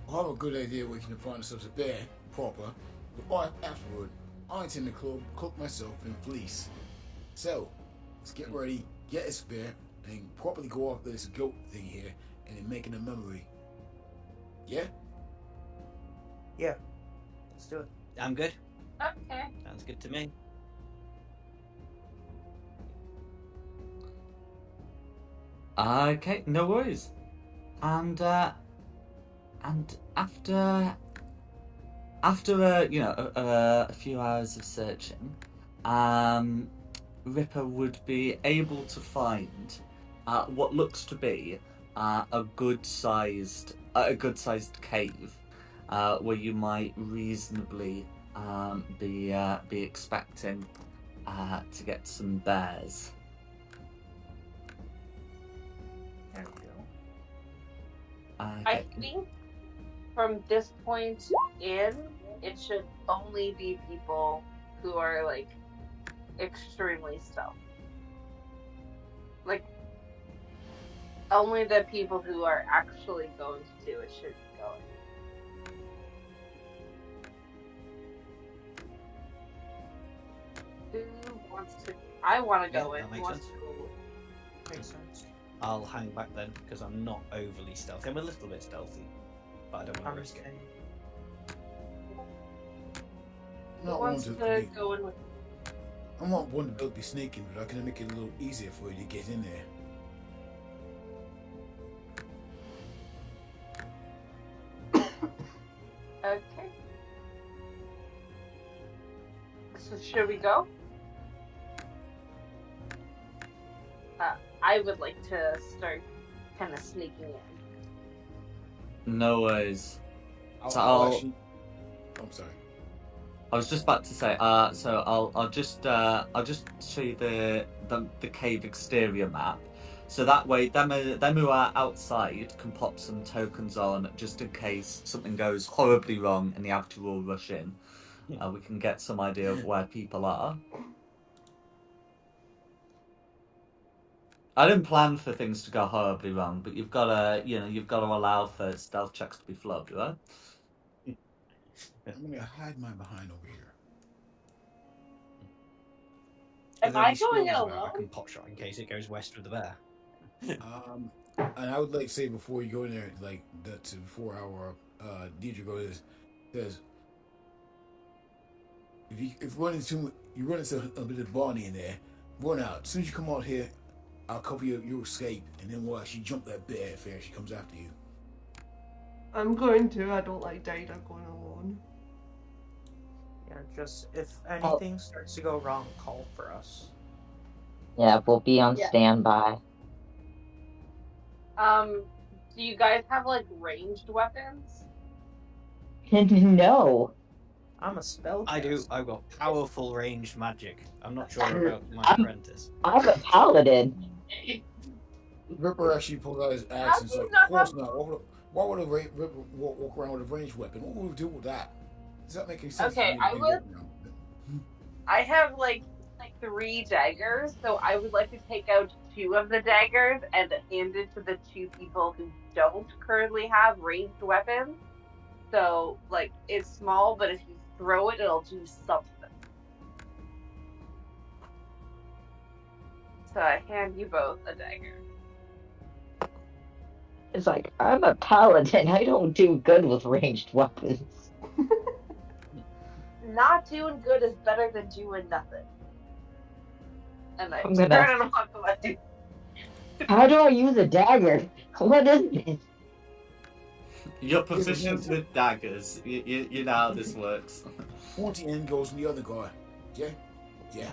I have a good idea we can find ourselves a bear, proper, but afterward, I intend to cook myself in fleece. So, let's get ready, get a spear, and properly go after this goat thing here, and then make it a memory. Yeah? Yeah. Let's do it. I'm good. Okay. Sounds good to me. Okay, no worries. And after a few hours of searching, Ripper would be able to find what looks to be a good-sized cave where you might reasonably be expecting to get some bears. There we go. I think from this point in, it should only be people who are like extremely stealth. Like, Only the people who are actually going to do it should be going. Who wants to? I want to go in. that Who makes wants sense. to go? Makes sense. I'll hang back then because I'm not overly stealthy. I'm a little bit stealthy, but I don't want to risk it. I'm Who not wants one to to go in with? I'm not one to be sneaking, but I can make it a little easier for you to get in there. Okay. So should we go? I would like to start kind of sneaking in. No worries. So I'll I'll- actually. I'm sorry. I was just about to say, so I'll just show you the cave exterior map. So that way, them who are outside can pop some tokens on just in case something goes horribly wrong and you have to all rush in. We can get some idea of where people are. I didn't plan for things to go horribly wrong, but you've got to allow for stealth checks to be flubbed, right? I'm gonna hide my behind over here. Am I going in I alone? can pot shot in case it goes west with the bear. And I would like to say before you go in there, like that's before our Deidre goes, says if you run into a bit of Barney in there, run out. As soon as you come out here, I'll cover your escape, and then we'll actually jump that bear if she comes after you. I'm going to. I don't like Data going alone. Yeah, just if anything starts to go wrong, call for us. Yeah, we'll be on Yeah. standby. Do you guys have like ranged weapons? No. I'm a spell. I do. I've got powerful ranged magic. I'm not sure about my I'm- apprentice. I'm a paladin. Ripper actually pulls out his How axe do and you is like, not of course have- not. Why would a Ripper walk around with a ranged weapon? What would we do with that? Does that make any sense? Okay, to me to I be would- right now? I have like 3 daggers, so I would like to take out 2 of the daggers and hand it to the 2 people who don't currently have ranged weapons. So, like, it's small, but if you throw it, it'll do something. So I hand you both a dagger. It's like, I'm a paladin. I don't do good with ranged weapons. Not doing good is better than doing nothing. And I I'm turn gonna- it on the left. How do I use a dagger? What is this? You're proficient with daggers. You know how this works. Pointy end goes in the other guy. Yeah? Yeah.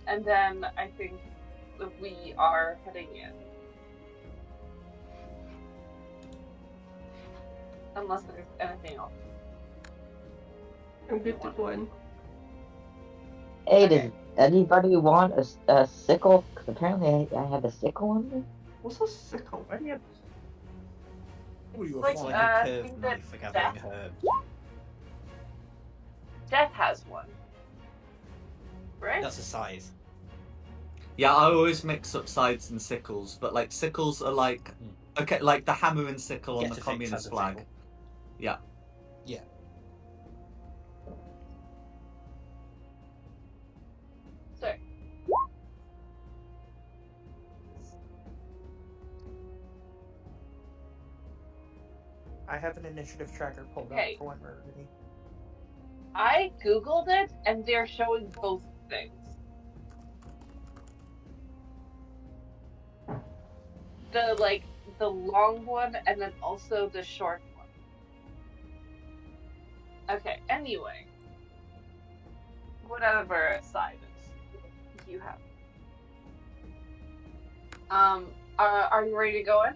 And then I think that we are heading in. Unless there's anything else. I'm good to go in. Hey, Okay. does anybody want a sickle? 'Cause apparently I have a sickle on me. What's a sickle? Why do you have... What are you Like, It's find? like a I curved think that knife for gathering herbs. Death has one. Right? That's a scythe. Yeah, I always mix up sides and sickles, but like sickles are like okay, like the hammer and sickle on Get the to fix communist as a flag. sickle. Yeah. Yeah. So. I have an initiative tracker pulled Okay. up for when we're ready. I googled it, and they're showing both things. The long one, and then also the short one. Okay, anyway. Whatever side you have. Are you ready to go in?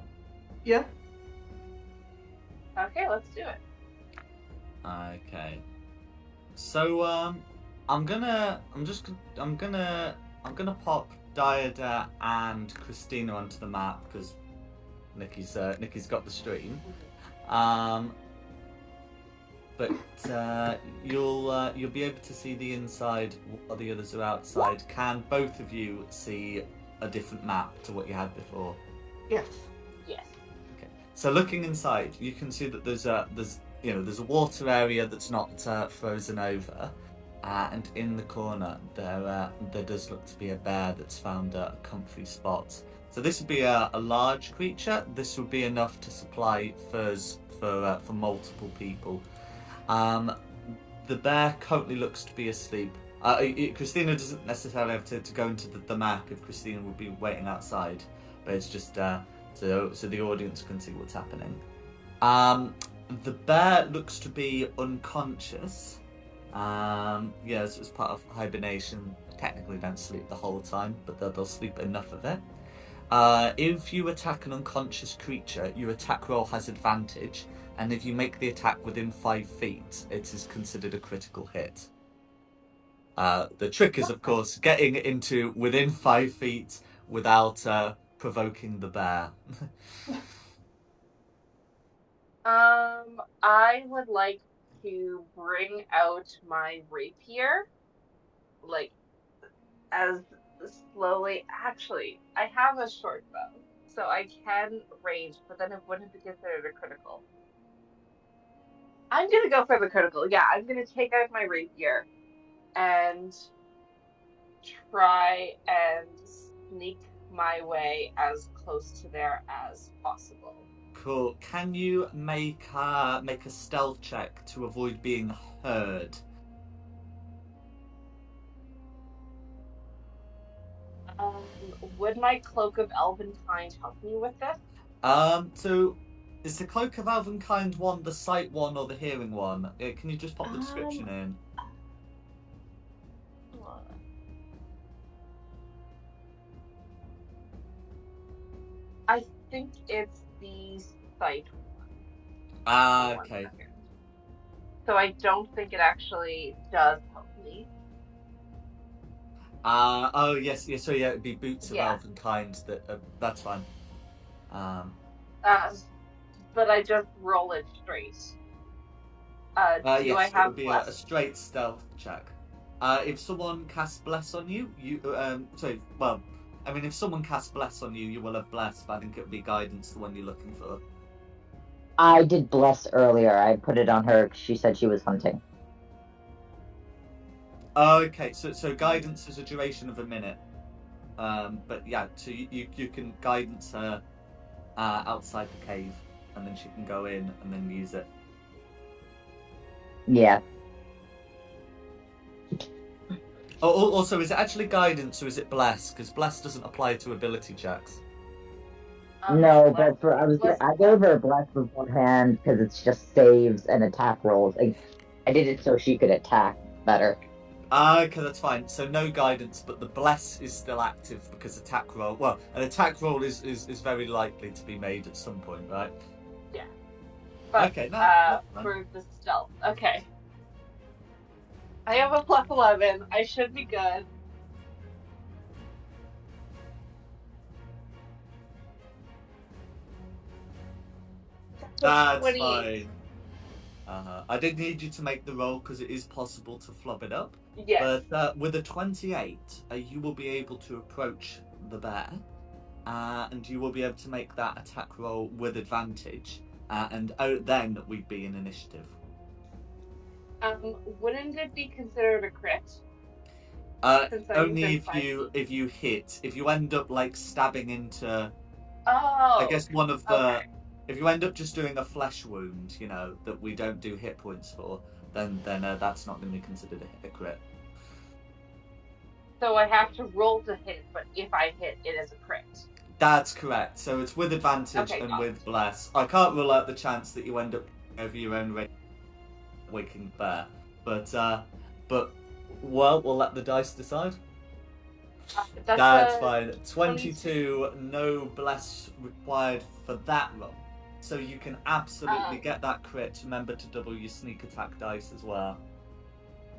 Yeah. Okay, let's do it. Okay. So I'm gonna pop Diada and Christina onto the map because Nikki's got the stream. But but you'll be able to see the inside while the others are outside. Can both of you see a different map to what you had before? Yes. Yes. Okay. So looking inside, you can see that there's a water area that's not frozen over, and in the corner there does look to be a bear that's found a comfy spot. So this would be a large creature. This would be enough to supply furs for multiple people. The bear currently looks to be asleep. Christina doesn't necessarily have to go into the map if Christina would be waiting outside, but it's just so the audience can see what's happening. The bear looks to be unconscious. Yes, as part of hibernation. Technically don't sleep the whole time, but they'll sleep enough of it. If you attack an unconscious creature, your attack roll has advantage, and if you make the attack within 5 feet, it is considered a critical hit. The trick is, of course, getting into within 5 feet without provoking the bear. I would like to bring out my rapier, like, as slowly. Actually, I have a short bow, so I can range, but then it wouldn't be considered a critical. I'm gonna go for the critical. Yeah, I'm gonna take out my rapier and try and sneak my way as close to there as possible. Cool. Can you make a stealth check to avoid being heard? Would my cloak of elvenkind help me with this? So is the Cloak of Elvenkind one the sight one or the hearing one? Can you just pop the description in? I think it's the sight one. Ah, 1 okay. second. So I don't think it actually does help me. Oh yes, yeah. So yeah, it'd be Boots of Yeah. Elvenkind. That's fine. But I just roll it straight. Do Yes, I it have would be bless? a straight stealth check. If someone casts bless on you, if someone casts bless on you, you will have bless. But I think it would be guidance, the one you're looking for. I did bless earlier. I put it on her 'cause she said she was hunting. Okay, so guidance is a duration of a minute. But yeah, so you can guidance her outside the cave, and then she can go in and then use it. Yeah. Oh, also, is it actually guidance or is it bless? Because bless doesn't apply to ability checks. No, but I gave her a bless with one hand because it's just saves and attack rolls. I did it so she could attack better. Okay, that's fine. So no guidance, but the bless is still active because attack roll. Well, an attack roll is very likely to be made at some point, right? Yeah. But, okay, that's fine. for the stealth. Okay. I have a plus 11. I should be good. That's 28. fine. I did need you to make the roll because it is possible to flub it up. Yes. But with a 28, you will be able to approach the bear, and you will be able to make that attack roll with advantage. And then we'd be in initiative. Wouldn't it be considered a crit? Only if you hit. If you end up like stabbing into. Oh. I guess one of the. Okay. If you end up just doing a flesh wound, that we don't do hit points for, then that's not going to be considered a crit. So I have to roll to hit, but if I hit, it is a crit. That's correct. So it's with advantage and with bless. I can't rule out the chance that you end up over your own rate waking bear, but we'll let the dice decide. That's fine. 22, no bless required for that roll. So you can absolutely get that crit. Remember to double your sneak attack dice as well.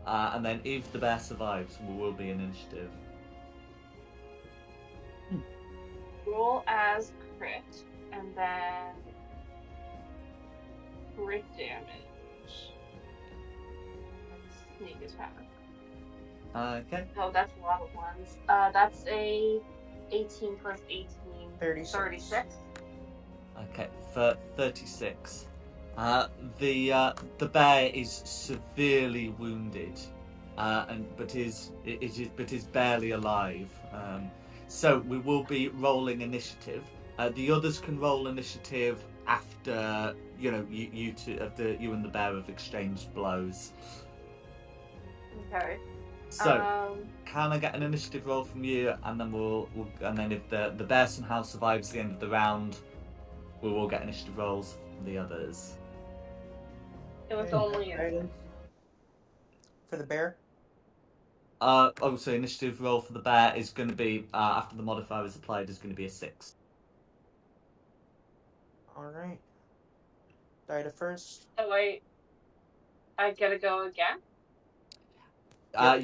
And then if the bear survives, we will be in initiative. Roll as crit, and then crit damage. sneak attack. Okay. Oh, that's a lot of ones. That's a 18 plus 18. 36. Okay, for 36. The bear is severely wounded, but is barely alive. So we will be rolling initiative. The others can roll initiative after you two after you and the bear have exchanged blows. Okay. So can I get an initiative roll from you, and then and then if the bear somehow survives the end of the round, we will get initiative rolls from the others. It was Okay, only guidance for the bear. So initiative roll for the bear is going to be after the modifier is applied is going to be a 6. All right. Dida first. Oh wait, I gotta go again.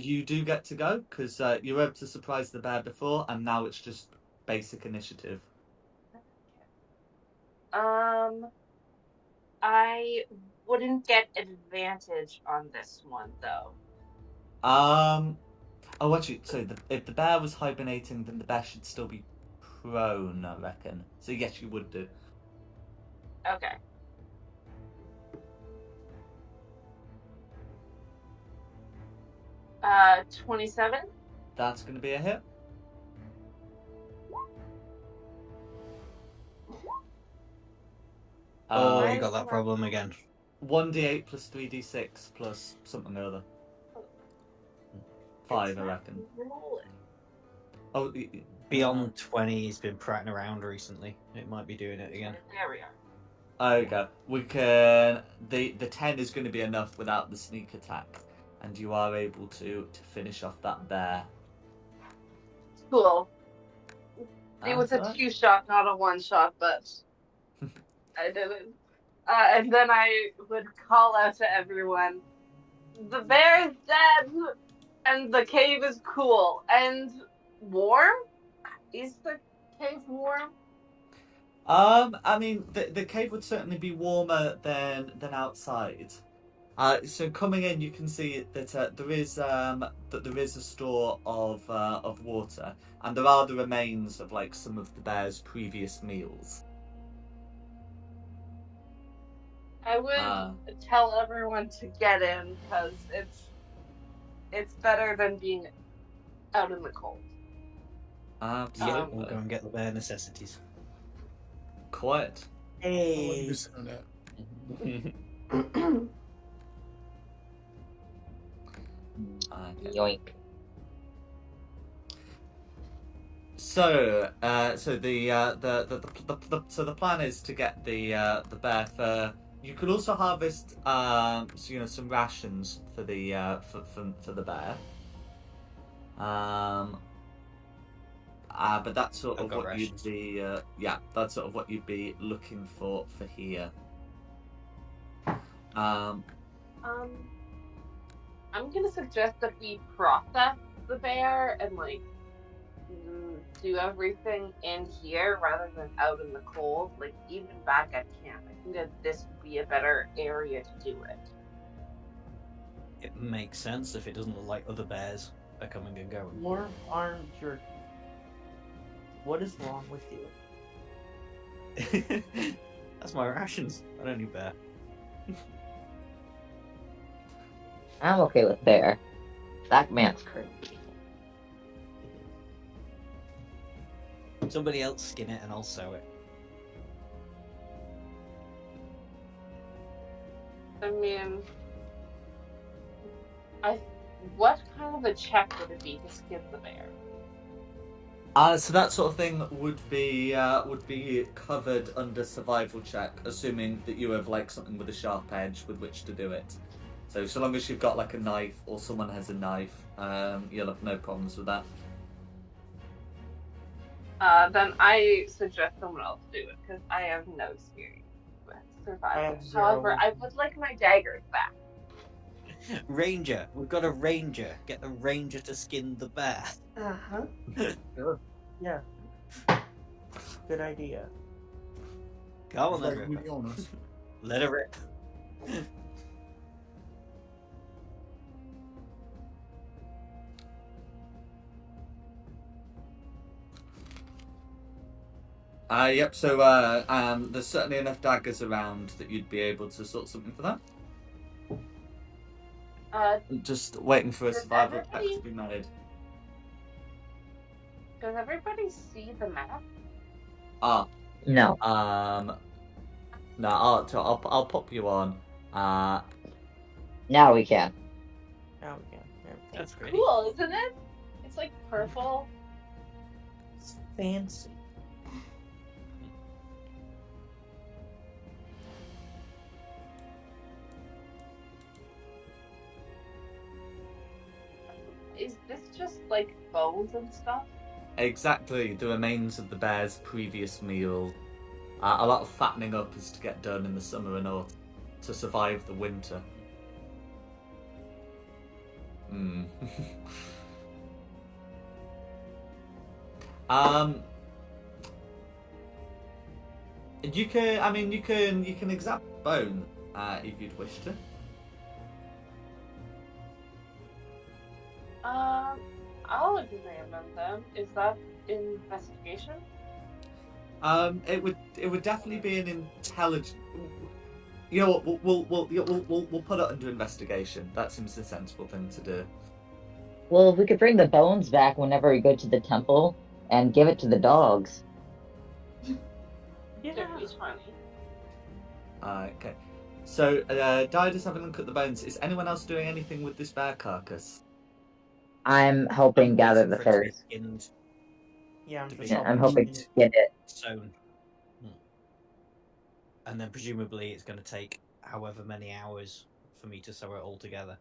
You do get to go because you were able to surprise the bear before, and now it's just basic initiative. I wouldn't get advantage on this one though. Oh, actually, so if the bear was hibernating, then the bear should still be prone, I reckon. So yes, you would do. Okay. Uh, 27. That's going to be a hit. Oh, Why you got am that I- problem again. 1d8 plus 3d6 plus something or other. 5, It's I not reckon. rolling. Oh, Beyond 20, he's been prattling around recently. It might be doing it again. There we are. Okay, we can. The 10 is going to be enough without the sneak attack, and you are able to finish off that bear. Cool. It was a That's 2-shot, not a 1-shot, but I didn't. And then I would call out to everyone, the bear is dead, and the cave is cool and warm. Is the cave warm? I mean, the cave would certainly be warmer than outside. So coming in, you can see that there is a store of water, and there are the remains of like some of the bear's previous meals. I would tell everyone to get in because it's better than being out in the cold. Absolutely. We'll go and get the bare necessities. Quiet. Hey. On that. Okay. Yoink. So, so the plan is to get the bear fur. You could also harvest, some rations for the for the bear. But that's sort I've of got what rations. you'd be. That's sort of what you'd be looking for here. I'm gonna suggest that we process the bear and like do everything in here rather than out in the cold. Like even back at camp, I think that this would be a better area to do it. It makes sense if it doesn't look like other bears are coming and going. More armed jerk. What is wrong with you? That's my rations. I don't need bear. I'm okay with bear. That man's crazy. Somebody else skin it and I'll sew it. I mean, what kind of a check would it be to skin the bear? So that sort of thing would be covered under survival check, assuming that you have like something with a sharp edge with which to do it. So long as you've got like a knife or someone has a knife, you'll have no problems with that. Then I suggest someone else do it because I have no experience with survival. I have 0. However, I would like my daggers back. Ranger! We've got a ranger. Get the ranger to skin the bear. Uh-huh. Sure. Yeah. Good idea. Come on, Like, then, really on us. let it rip. Yep. So there's certainly enough daggers around that you'd be able to sort something for that. Just waiting for a Does survival check everybody- to be made. Does everybody see the map? No. No, I'll pop you on. Now we can. Now we can. That's great. Cool, isn't it? It's like purple. It's fancy. Is this just like bones and stuff? Exactly, the remains of the bear's previous meal. A lot of fattening up is to get done in the summer and autumn to survive the winter. You can examine bone if you'd wish to. I'll examine them. Is that investigation? It would definitely be an intelligent. You know what? We'll put it under investigation. That seems a sensible thing to do. Well, we could bring the bones back whenever we go to the temple and give it to the dogs. Yeah. It's funny. Okay. So, Dida's having a look at the bones. Is anyone else doing anything with this bear carcass? I'm helping gather the furs. Yeah, I'm just Yeah, I'm helping hoping to get it. Sewn. And then presumably it's going to take however many hours for me to sew it all together.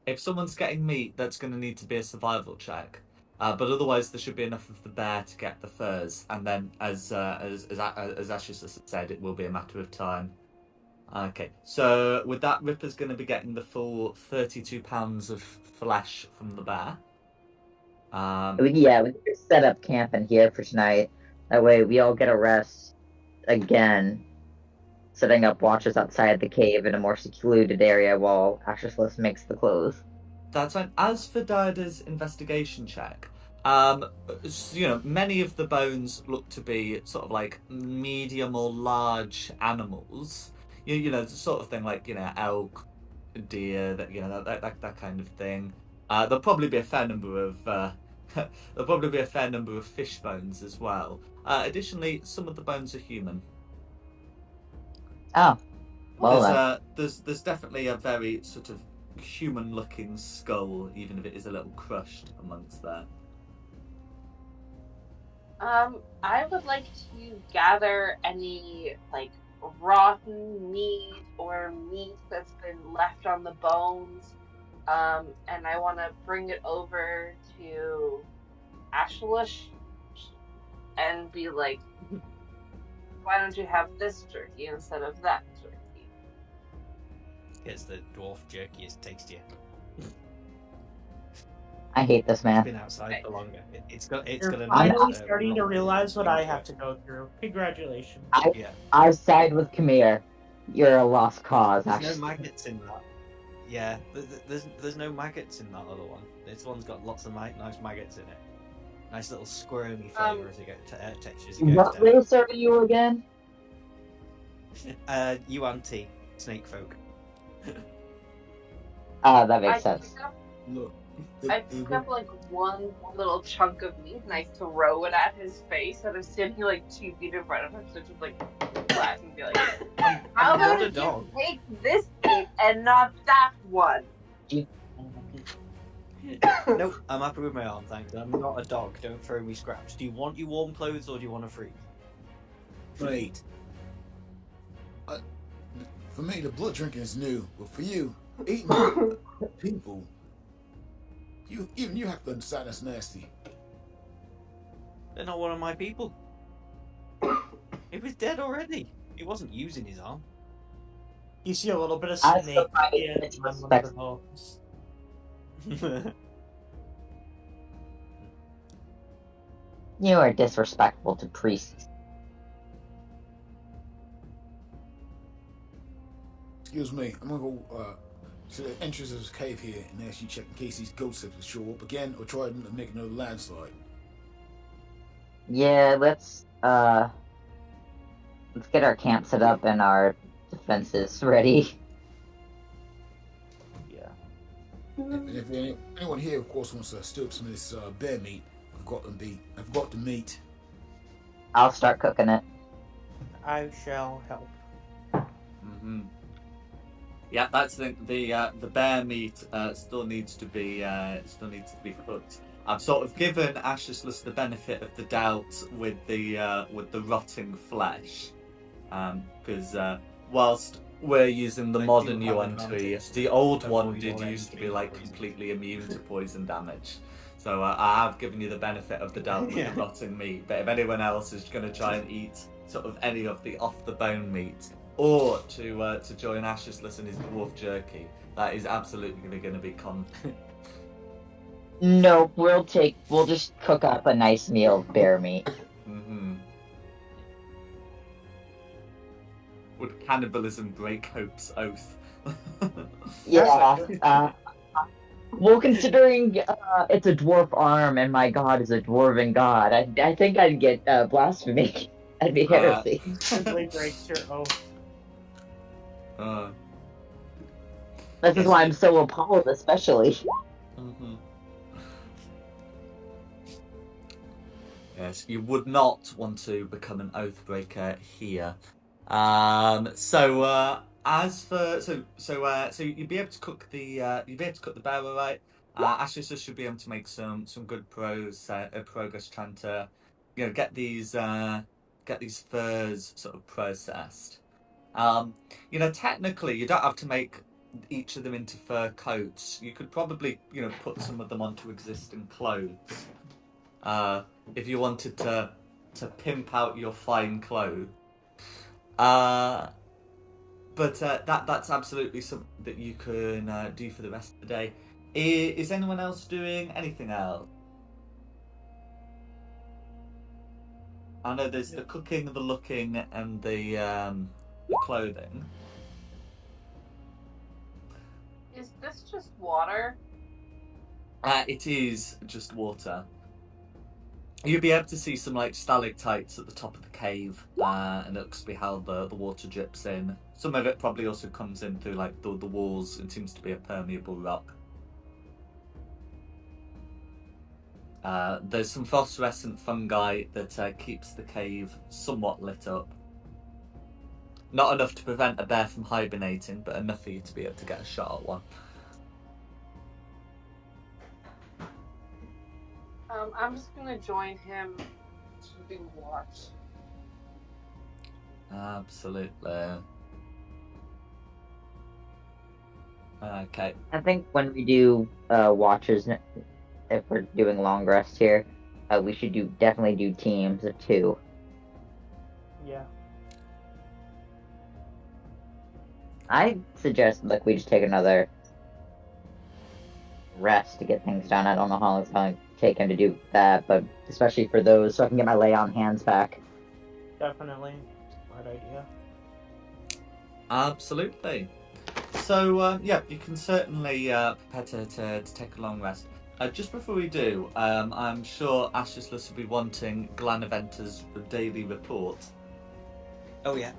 If someone's getting meat, that's going to need to be a survival check. But otherwise, there should be enough of the bear to get the furs, and then, as Ashes has said, it will be a matter of time. Okay, so with that, Ripper's going to be getting the full 32 pounds of flesh from the bear. Yeah, we could set up camp in here for tonight. That way, we all get a rest again, setting up watches outside the cave in a more secluded area while Ashless makes the clothes. That's fine. As for Dida's investigation check, many of the bones look to be sort of like medium or large animals. The sort of thing like elk, deer, that kind of thing. There'll probably be a fair number of fish bones as well. Additionally, some of the bones are human. Oh, well There's definitely a very sort of human-looking skull, even if it is a little crushed amongst there. I would like to gather any like rotten meat or meat that's been left on the bones, and I want to bring it over to Ashlish and be like, why don't you have this turkey instead of that turkey? Because the dwarf jerky is tastier. I hate this man. It's been outside for longer. It's got You're a finally nice, starting to long realize what I finger. have to go through. Congratulations. I side with Khmer. You're a lost cause, There's actually. no maggots in that. Yeah, there's no maggots in that other one. This one's got lots of nice maggots in it. Nice little squirmy flavour as it goes textures. What race are you again? UNT, snake folk. That makes sense. Look, I pick up like one little chunk of meat and I throw it at his face, and I'm standing like 2 feet in front of him, so just like flash and be like, "How not about a you dog. take this meat and not that one?" Nope, I'm happy with my arm, thanks. I'm not a dog. Don't throw me scraps. Do you want your warm clothes or do you want to freeze? Wait. For me, the blood drinking is new, but for you, eating people, you have to understand that's nasty. They're not one of my people. He was dead already. He wasn't using his arm. You see a little bit of I snake surprised in it's one of the respect- bones. You are disrespectful to priests. Excuse me, I'm gonna go to the entrance of this cave here and ask you check in case these ghosts will show up again or try to make another landslide. Yeah, let's let's get our camp set up and our defenses ready. Yeah. And if anyone here, of course, wants to stir up some of this bear meat, I've got the meat. I'll start cooking it. I shall help. Mm-hmm. Yeah, that's the bear meat still needs to be cooked. I've sort of given Ashless the benefit of the doubt with the rotting flesh, because whilst we're using the I do modern have yuan tree, advantage the old to one avoid did your used to be entry like poison. completely immune to poison damage. So I have given you the benefit of the doubt with Yeah. the rotting meat. But if anyone else is going to try and eat sort of any of the off the bone meat, or to join Ashless in his dwarf jerky, that is absolutely going to be No, we'll just cook up a nice meal of bear meat. Mm-hmm. Would cannibalism break Hope's oath? Yeah. Well, considering it's a dwarf arm and my god is a dwarven god, I think I'd get blasphemy. That'd be heresy. Simply breaks your oath. This is why I'm so appalled, especially. Mm-hmm. Yes, you would not want to become an oathbreaker here. So you'd be able to cook the bear, all right? Ashley should be able to make some good progress trying to, get these furs sort of processed. Technically you don't have to make each of them into fur coats. You could probably, put some of them onto existing clothes. If you wanted to pimp out your fine clothes. But that's absolutely something that you can do for the rest of the day. Is anyone else doing anything else? I know there's the cooking, the looking, and the clothing. Is this just water? It is just water. You'll be able to see some like stalactites at the top of the cave, and it looks to be how the water drips in. Some of it probably also comes in through like the walls. It seems to be a permeable rock. There's some phosphorescent fungi that keeps the cave somewhat lit up. Not enough to prevent a bear from hibernating, but enough for you to be able to get a shot at one. I'm just gonna join him keeping watch. Absolutely. Okay. I think when we do watches, if we're doing long rest here, we should definitely do teams of 2. Yeah. I suggest we just take another rest to get things done. I don't know how long it's going to take him to do that, but especially for those, so I can get my lay on hands back. Definitely. Smart idea. Absolutely. So, you can certainly prepare to take a long rest. Just before we do, I'm sure Ashless will be wanting Glanaventa's daily report. Oh yeah.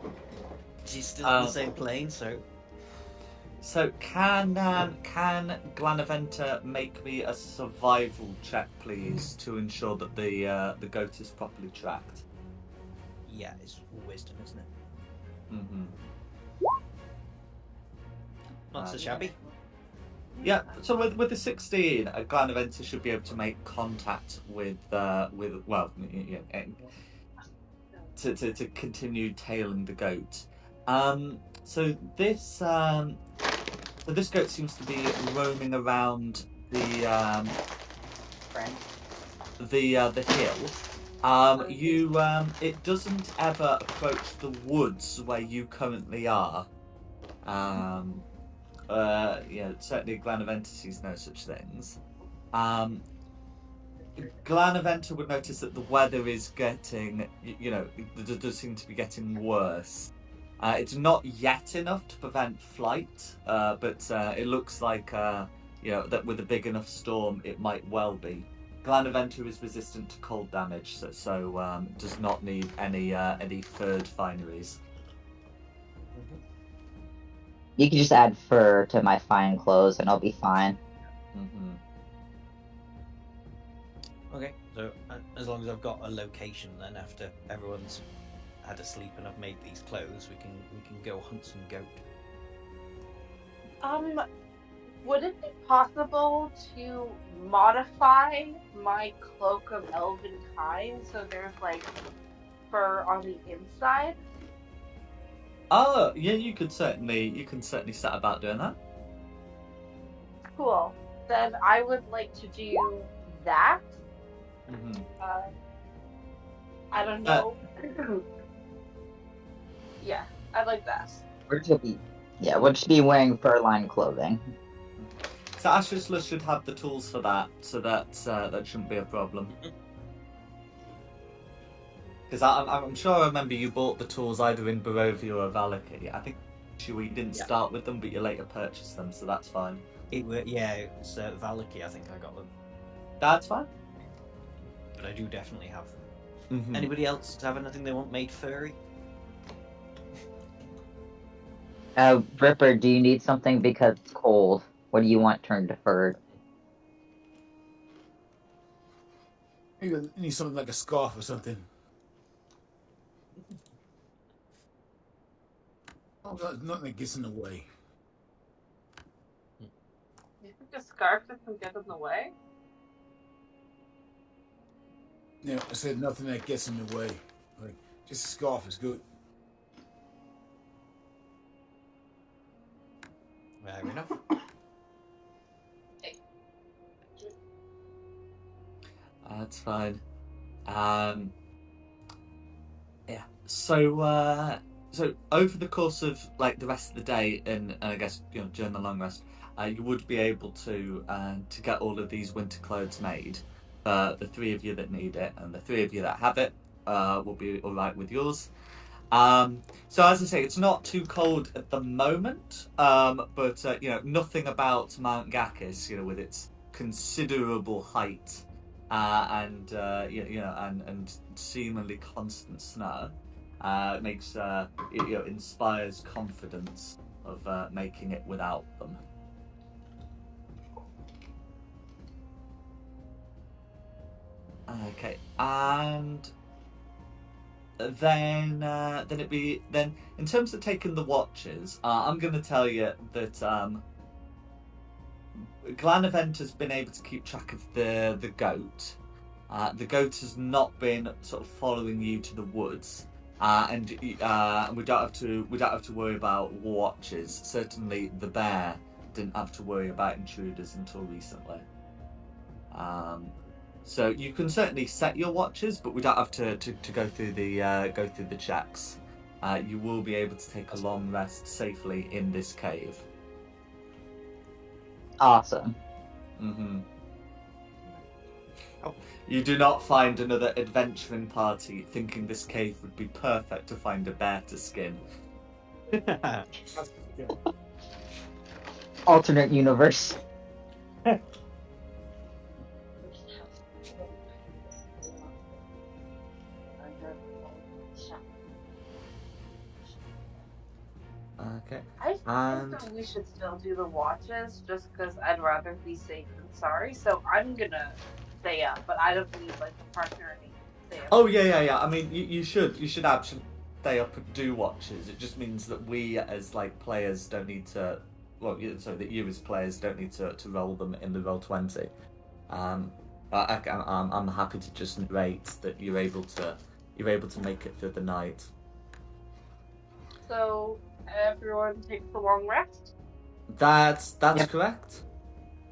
She's still on the same plane, so. So can Glanaventa make me a survival check, please, to ensure that the goat is properly tracked? Yeah, it's wisdom, isn't it? Mm-hmm. Not so shabby. Yeah. So with the 16, Glanaventa should be able to make contact with to continue tailing the goat. So this goat seems to be roaming around the hill. It doesn't ever approach the woods where you currently are. Certainly Glanaventa sees no such things. Glanaventa would notice that the weather is getting, it does seem to be getting worse. It's not yet enough to prevent flight, but it looks like, that with a big enough storm, it might well be. Glanaventer is resistant to cold damage, so does not need any furred fineries. You can just add fur to my fine clothes and I'll be fine. Mm-hmm. Okay, so as long as I've got a location, then after everyone's had a sleep and I've made these clothes, we can go hunt some goat. Would it be possible to modify my cloak of elven kind so there's like fur on the inside? Oh, yeah, you can certainly set about doing that. Cool. Then I would like to do that. Mm-hmm. I don't know. Yeah, I like that. We'll just be wearing fur-lined clothing. So Ashusla should have the tools for that, so that shouldn't be a problem. Because I'm sure I remember you bought the tools either in Barovia or Valaki. I think you didn't start with them, but you later purchased them, so that's fine. It's Valaki, I think I got them. That's fine. But I do definitely have them. Mm-hmm. Anybody else have anything they want made furry? Ripper, do you need something because it's cold? What do you want turned to fur? You need something like a scarf or something. Oh, nothing that gets in the way. You think a scarf doesn't get in the way? Yeah, I said nothing that gets in the way. Like, just a scarf is good. Fair enough. That's fine. Yeah. So over the course of like the rest of the day, and I guess during the long rest, you would be able to get all of these winter clothes made. The three of you that need it, and the three of you that have it, will be all right with yours. So as I say, it's not too cold at the moment, but nothing about Mount Gakis, with its considerable height and seemingly constant snow, makes inspires confidence of making it without them. Okay, and then in terms of taking the watches, I'm going to tell you that Glanavent has been able to keep track of the goat. The goat has not been sort of following you to the woods, and we don't have to worry about watches. Certainly, the bear didn't have to worry about intruders until recently. So you can certainly set your watches, but we don't have to go through the checks. You will be able to take a long rest safely in this cave. Awesome. Mm-hmm. You do not find another adventuring party thinking this cave would be perfect to find a bear to skin. Alternate universe. Okay. I think that we should still do the watches, just because I'd rather be safe than sorry. So I'm gonna stay up, but I don't need like a partner or anything to stay up. Oh yeah. I mean, you should actually stay up and do watches. It just means that we as like players don't need to. Well, so that you as players don't need to roll them in the Roll20. I'm happy to just narrate that you're able to make it through the night. So everyone takes a long rest? That's correct.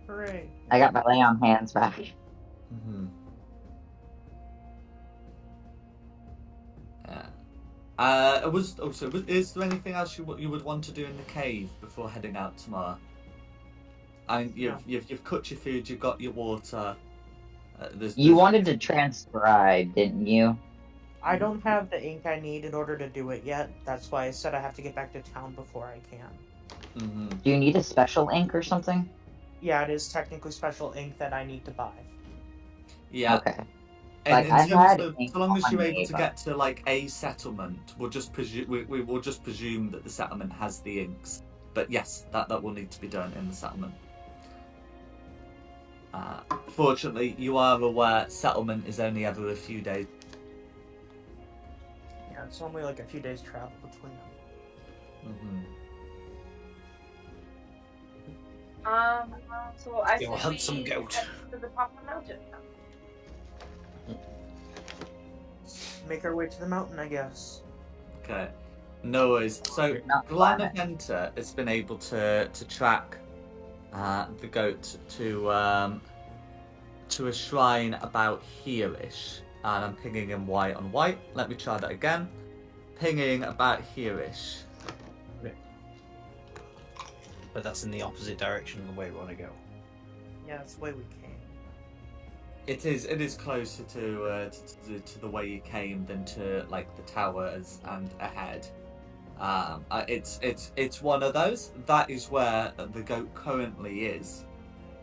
Hooray. I got my lay on hands back. Mm-hmm. Yeah. Is there anything else you would want to do in the cave before heading out tomorrow? And you've cut your food, you've got your water. You wanted to transcribe, didn't you? I don't have the ink I need in order to do it yet. That's why I said I have to get back to town before I can. Mm-hmm. Do you need a special ink or something? Yeah, it is technically special ink that I need to buy. Yeah. Okay. And Like, in I've terms had of, ink so long as you're on able me, to but- get to like a settlement, we'll just presume we will just presume that the settlement has the inks. But yes, that will need to be done in the settlement. Fortunately, you are aware settlement is only ever a few days. Yeah, it's only like a few days travel between them. Mm-hmm. So I You'll say hunt some we goat. head to the top of the mountain. Make our way to the mountain, I guess. Okay. No worries. So Not Glenaventa has been able to track the goat to a shrine about here-ish. And I'm pinging in white on white. Let me try that again. Pinging about here-ish. But that's in the opposite direction of the way we want to go. Yeah, that's the way we came. It is closer to the way you came than to like the towers and ahead. It's one of those. That is where the goat currently is,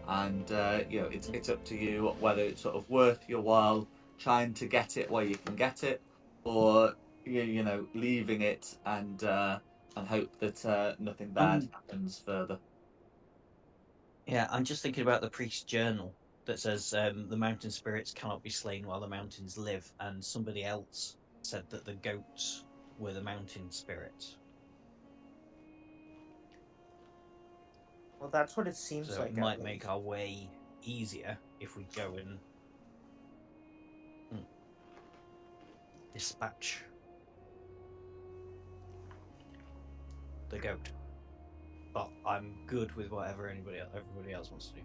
and it's up to you whether it's sort of worth your while trying to get it where you can get it, or leaving it and hope that nothing bad happens further. Yeah, I'm just thinking about the priest's journal that says the mountain spirits cannot be slain while the mountains live, and somebody else said that the goats were the mountain spirits. Well, that's what it seems So like. it might make our way easier if we go and dispatch the goat. But I'm good with whatever everybody else wants to do.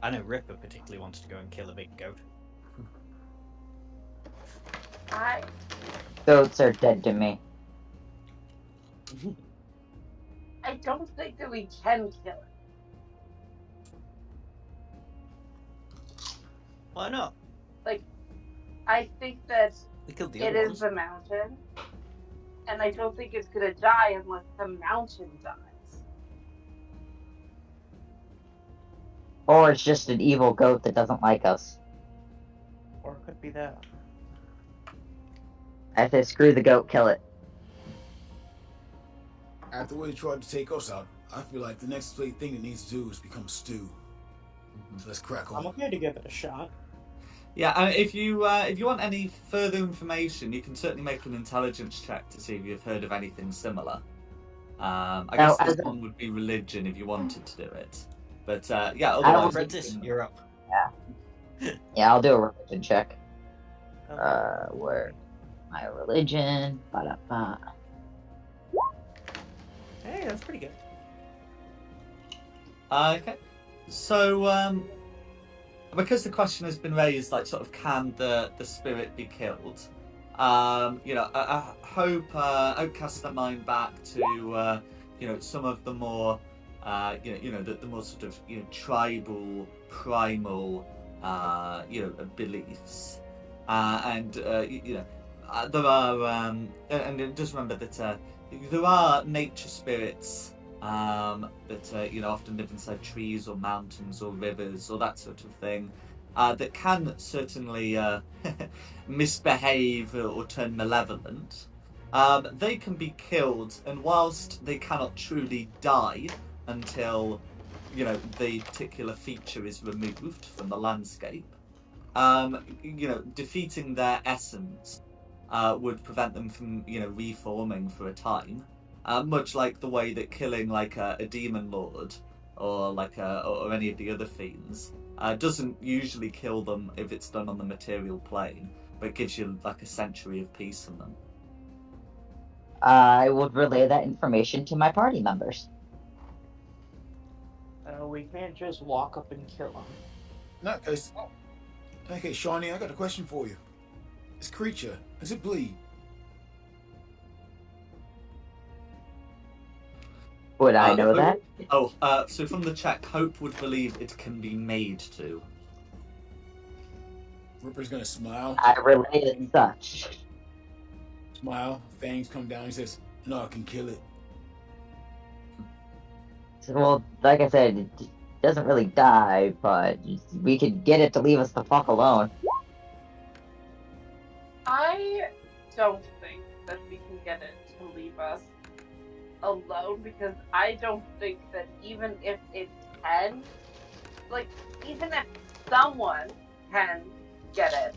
I know Ripper particularly wanted to go and kill a big goat. Goats are dead to me. I don't think that we can kill it. Why not? I think that We killed the it other is ones. the mountain, and I don't think it's gonna die unless the mountain dies. Or it's just an evil goat that doesn't like us. Or it could be that. I say screw the goat, kill it. After what he tried to take us out, I feel like the next thing it needs to do is become stew. So let's crack I'm on. okay to give it a shot. Yeah, if you want any further information, you can certainly make an intelligence check to see if you've heard of anything similar. I guess this one would be religion if you wanted to do it. But yeah, otherwise... Apprentice, you're up. Yeah, I'll do a religion check. Okay. Where? My religion. Ba-da-ba. Hey, that's pretty good. Okay. So, because the question has been raised, like, sort of, can the spirit be killed? I hope casts their mind back to some of the more the more sort of tribal primal beliefs, and there are and just remember that there are nature spirits that often live inside trees or mountains or rivers or that sort of thing, that can certainly misbehave or turn malevolent. They can be killed, and whilst they cannot truly die until the particular feature is removed from the landscape, defeating their essence would prevent them from reforming for a time. Much like the way that killing like a demon lord or or any of the other fiends doesn't usually kill them if it's done on the material plane, but it gives you like a century of peace from them. I would relay that information to my party members. We can't just walk up and kill him. In that case, Shawnee, I got a question for you. This creature, does it bleed? Would I know that? So from the check, Hope would believe it can be made to. Ripper's gonna smile. I relay as such. Smile, fangs come down, he says, no, I can kill it. Well, like I said, doesn't really die, but we could get it to leave us the fuck alone. I don't think that we can get it to leave us alone because I don't think that even if it can, like, even if someone can get it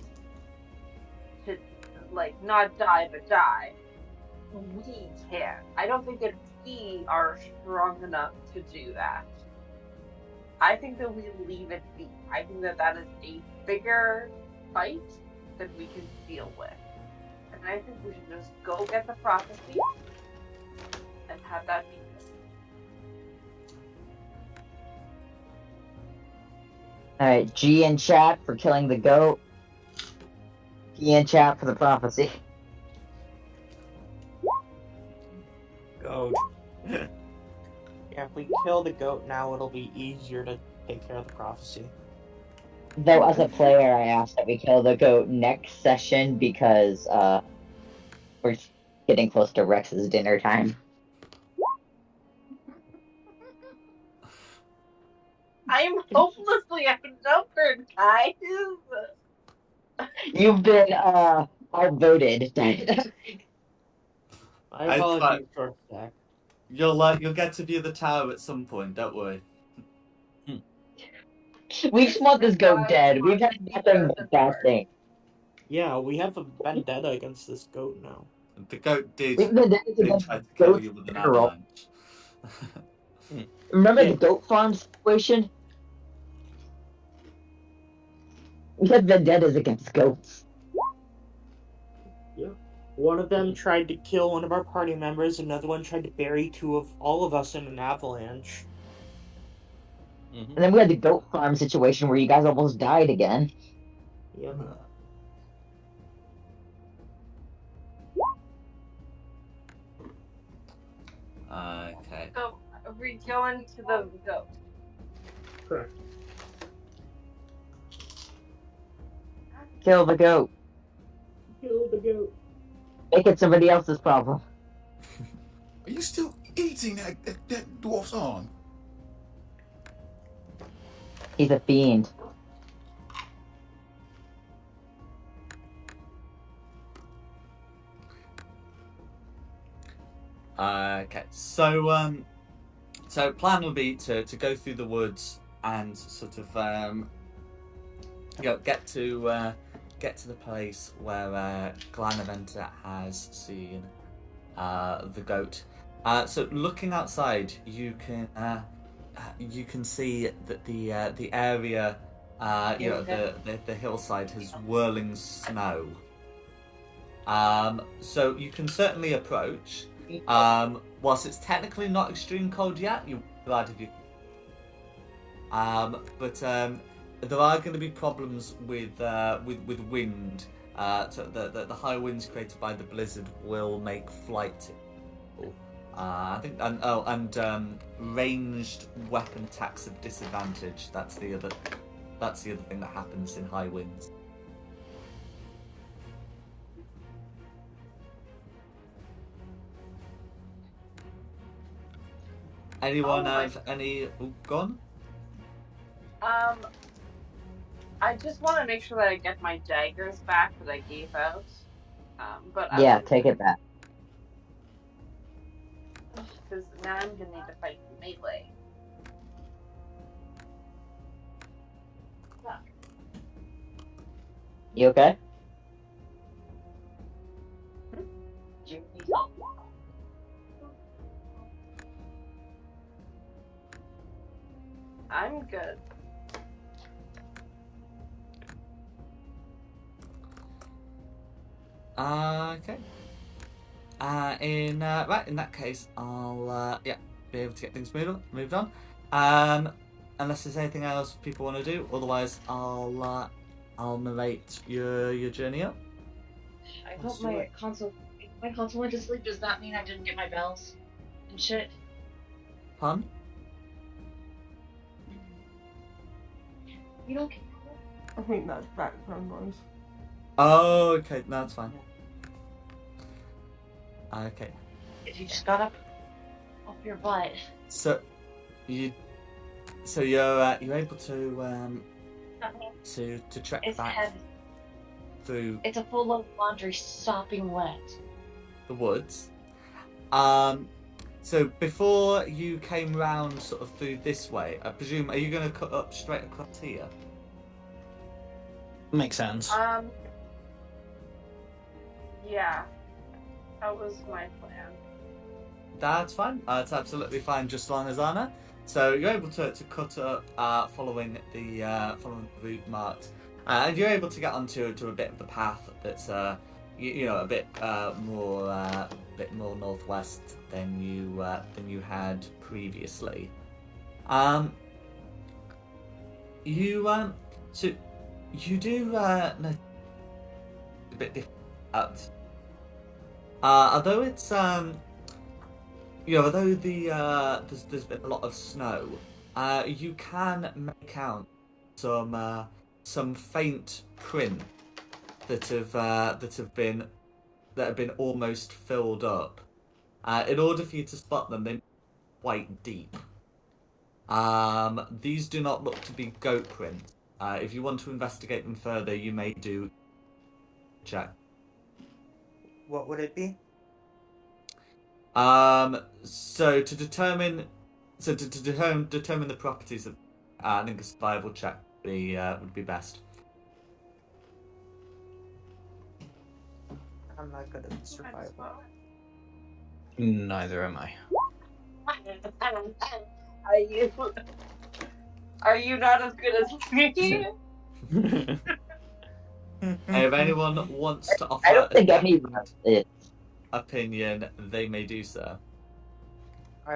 to, like, not die but die, we can. I don't think that we are strong enough to do that. I think that we leave it be. I think that that is a bigger fight that we can deal with. And I think we should just go get the prophecy and have that be it. Alright, G in chat for killing the goat. G in chat for the prophecy. Goat. Yeah, if we kill the goat now, it'll be easier to take care of the prophecy. Though, as a player, I asked that we kill the goat next session because, we're getting close to Rex's dinner time. I am hopelessly outnumbered, guys. You've been, outvoted. My I apologies, thought- short stack. You'll get to view the tower at some point. Don't worry. We just want this goat dead. We've had nothing but bad things. Yeah, we have a vendetta against this goat now. The goat did We've been try to kill you with an avalanche. Remember Yeah. the goat farm situation? We had vendettas against goats. One of them tried to kill one of our party members, another one tried to bury all of us in an avalanche. And then we had the goat farm situation where you guys almost died again. Yep. Okay. So, are we going to the goat? Correct. Kill the goat. Kill the goat. Make it somebody else's problem. Are you still eating that dwarf's arm? He's a fiend. Okay. So plan will be to go through the woods and sort of get to the place where Glanaventa has seen the goat. So looking outside, you can see that the area, the hillside has whirling snow. So you can certainly approach. Whilst it's technically not extreme cold yet, you're glad if you. But there are going to be problems with wind. So the high winds created by the blizzard will make flight. I think and ranged weapon attacks at disadvantage. That's the other thing that happens in high winds. Anyone have any? Oh, gone? I just want to make sure that I get my daggers back that I gave out. But Yeah, take it back. Because now I'm gonna need to fight melee. Fuck. You okay? I'm good. Okay. In that case, I'll be able to get things moved on. Unless there's anything else people want to do, otherwise I'll narrate your journey up. I hope my console went to sleep. Does that mean I didn't get my bells and shit? Pun? You don't. I think that's background noise. Oh, okay, no, that's fine. Okay. If you just got up off your butt. So you So you're able to trek It's back heavy. through It's a full load of laundry sopping wet. the woods. So before you came round sort of through this way, I presume, are you going to cut up straight across here? Makes sense. Yeah. That was my plan. That's fine. It's absolutely fine, just as long as I know. So you're able to cut up following the route marked, and you're able to get onto a bit of the path that's you know, a bit more northwest than you had previously. So you do notice a bit different. Although it's although there's been a lot of snow, you can make out some faint print that have been almost filled up. In order for you to spot them, they're quite deep. These do not look to be goat prints. If you want to investigate them further, you may do check. What would it be? So to determine the properties of, I think a survival check would be best. I'm not good at survival. Neither am I. Are you not as good as me? If anyone wants to offer I don't think a anyone is. opinion, they may do so.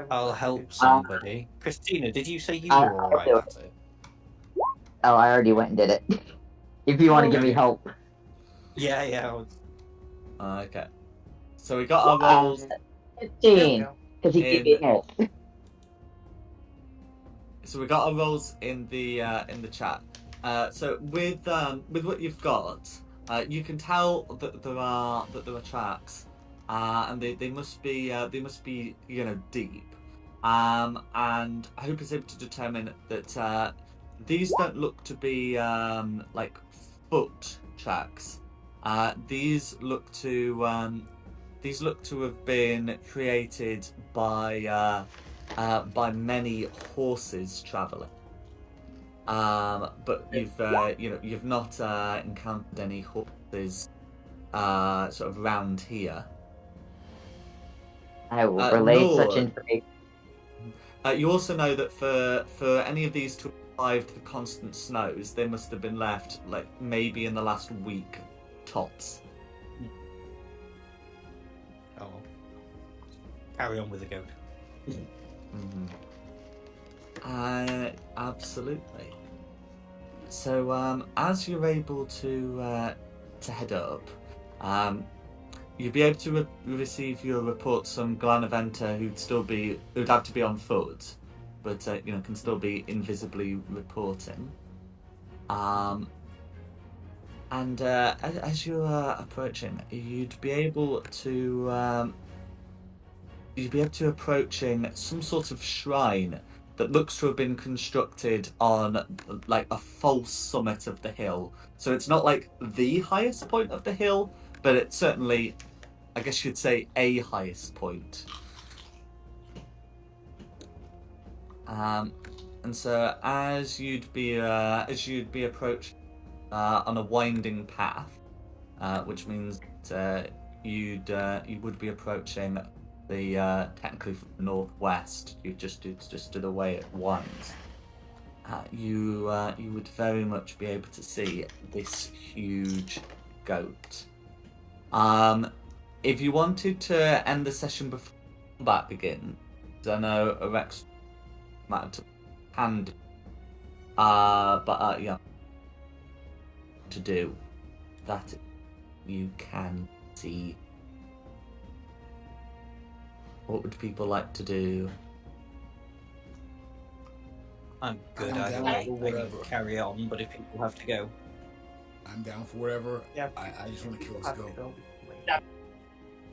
I'll help somebody. Christina, did you say you were alright at it? Oh, I already went and did it. If you want to give me help. Yeah. Okay. So we got our rolls. 15, because he gave me help. So we got our rolls in the chat. So with what you've got, you can tell that there are tracks, and they must be deep. And I hope is able to determine that these don't look to be like foot tracks. These look to have been created by many horses traveling. But you've not encountered any horses sort of round here. I will relay such information. You also know that for any of these to have survived the constant snows, they must have been left like maybe in the last week, tops. Oh. Carry on with the goat. Absolutely. So as you're able to head up, you'll be able to receive your reports from Glanaventa who'd have to be on foot, but can still be invisibly reporting. And as you're approaching, you'd be able to approaching some sort of shrine that looks to have been constructed on like a false summit of the hill. So it's not like the highest point of the hill, but it's certainly, I guess you'd say, a highest point. And so as you'd be approaching on a winding path, which means that you would be approaching the technically from the northwest. It's just to the way it winds. You would very much be able to see this huge goat. If you wanted to end the session before combat begins, I know Rex might have hand, but to do that, you can see. What would people like to do? I'm good I'm either down way. for I can whatever. carry on, but if people have to go. I'm down for whatever. Yeah. I just want to kill this Have to goat. go.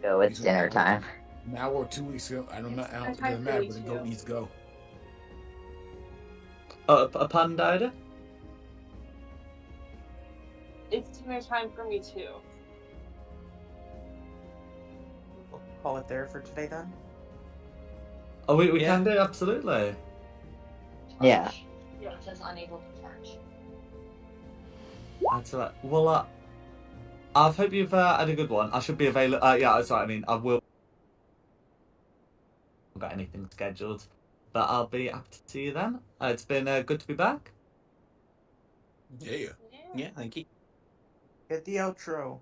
Go, it's dinner time. Now or 2 weeks ago, I don't know. It I doesn't matter, but the too. goat needs to go. Upon Dida? It's dinner time for me too. We'll call it there for today then. Oh, we Yeah. can do, absolutely. Yeah. It says unable to charge. That's all right. Well, I hope you've had a good one. I should be available. Yeah, sorry. I mean, I will. Got anything scheduled, but I'll be happy to see you then. It's been good to be back. Yeah. Yeah, thank you. Hit the outro.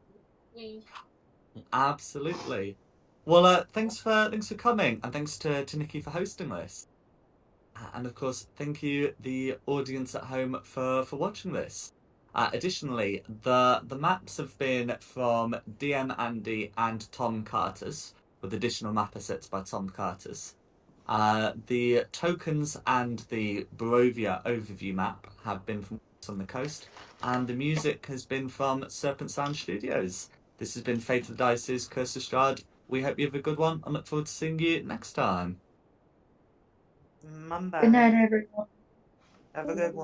Absolutely. Well, thanks for coming, and thanks to Nikki for hosting this. And of course, thank you the audience at home for watching this. Additionally, the maps have been from DM Andy and Tom Carter's, with additional map assets by Tom Carter's. The tokens and the Barovia overview map have been from on the Coast, and the music has been from Serpent Sound Studios. This has been Fate of the Dice's Curse of Straud. We hope you have a good one, and look forward to seeing you next time. Mumbai. Good night, everyone. Have a good one.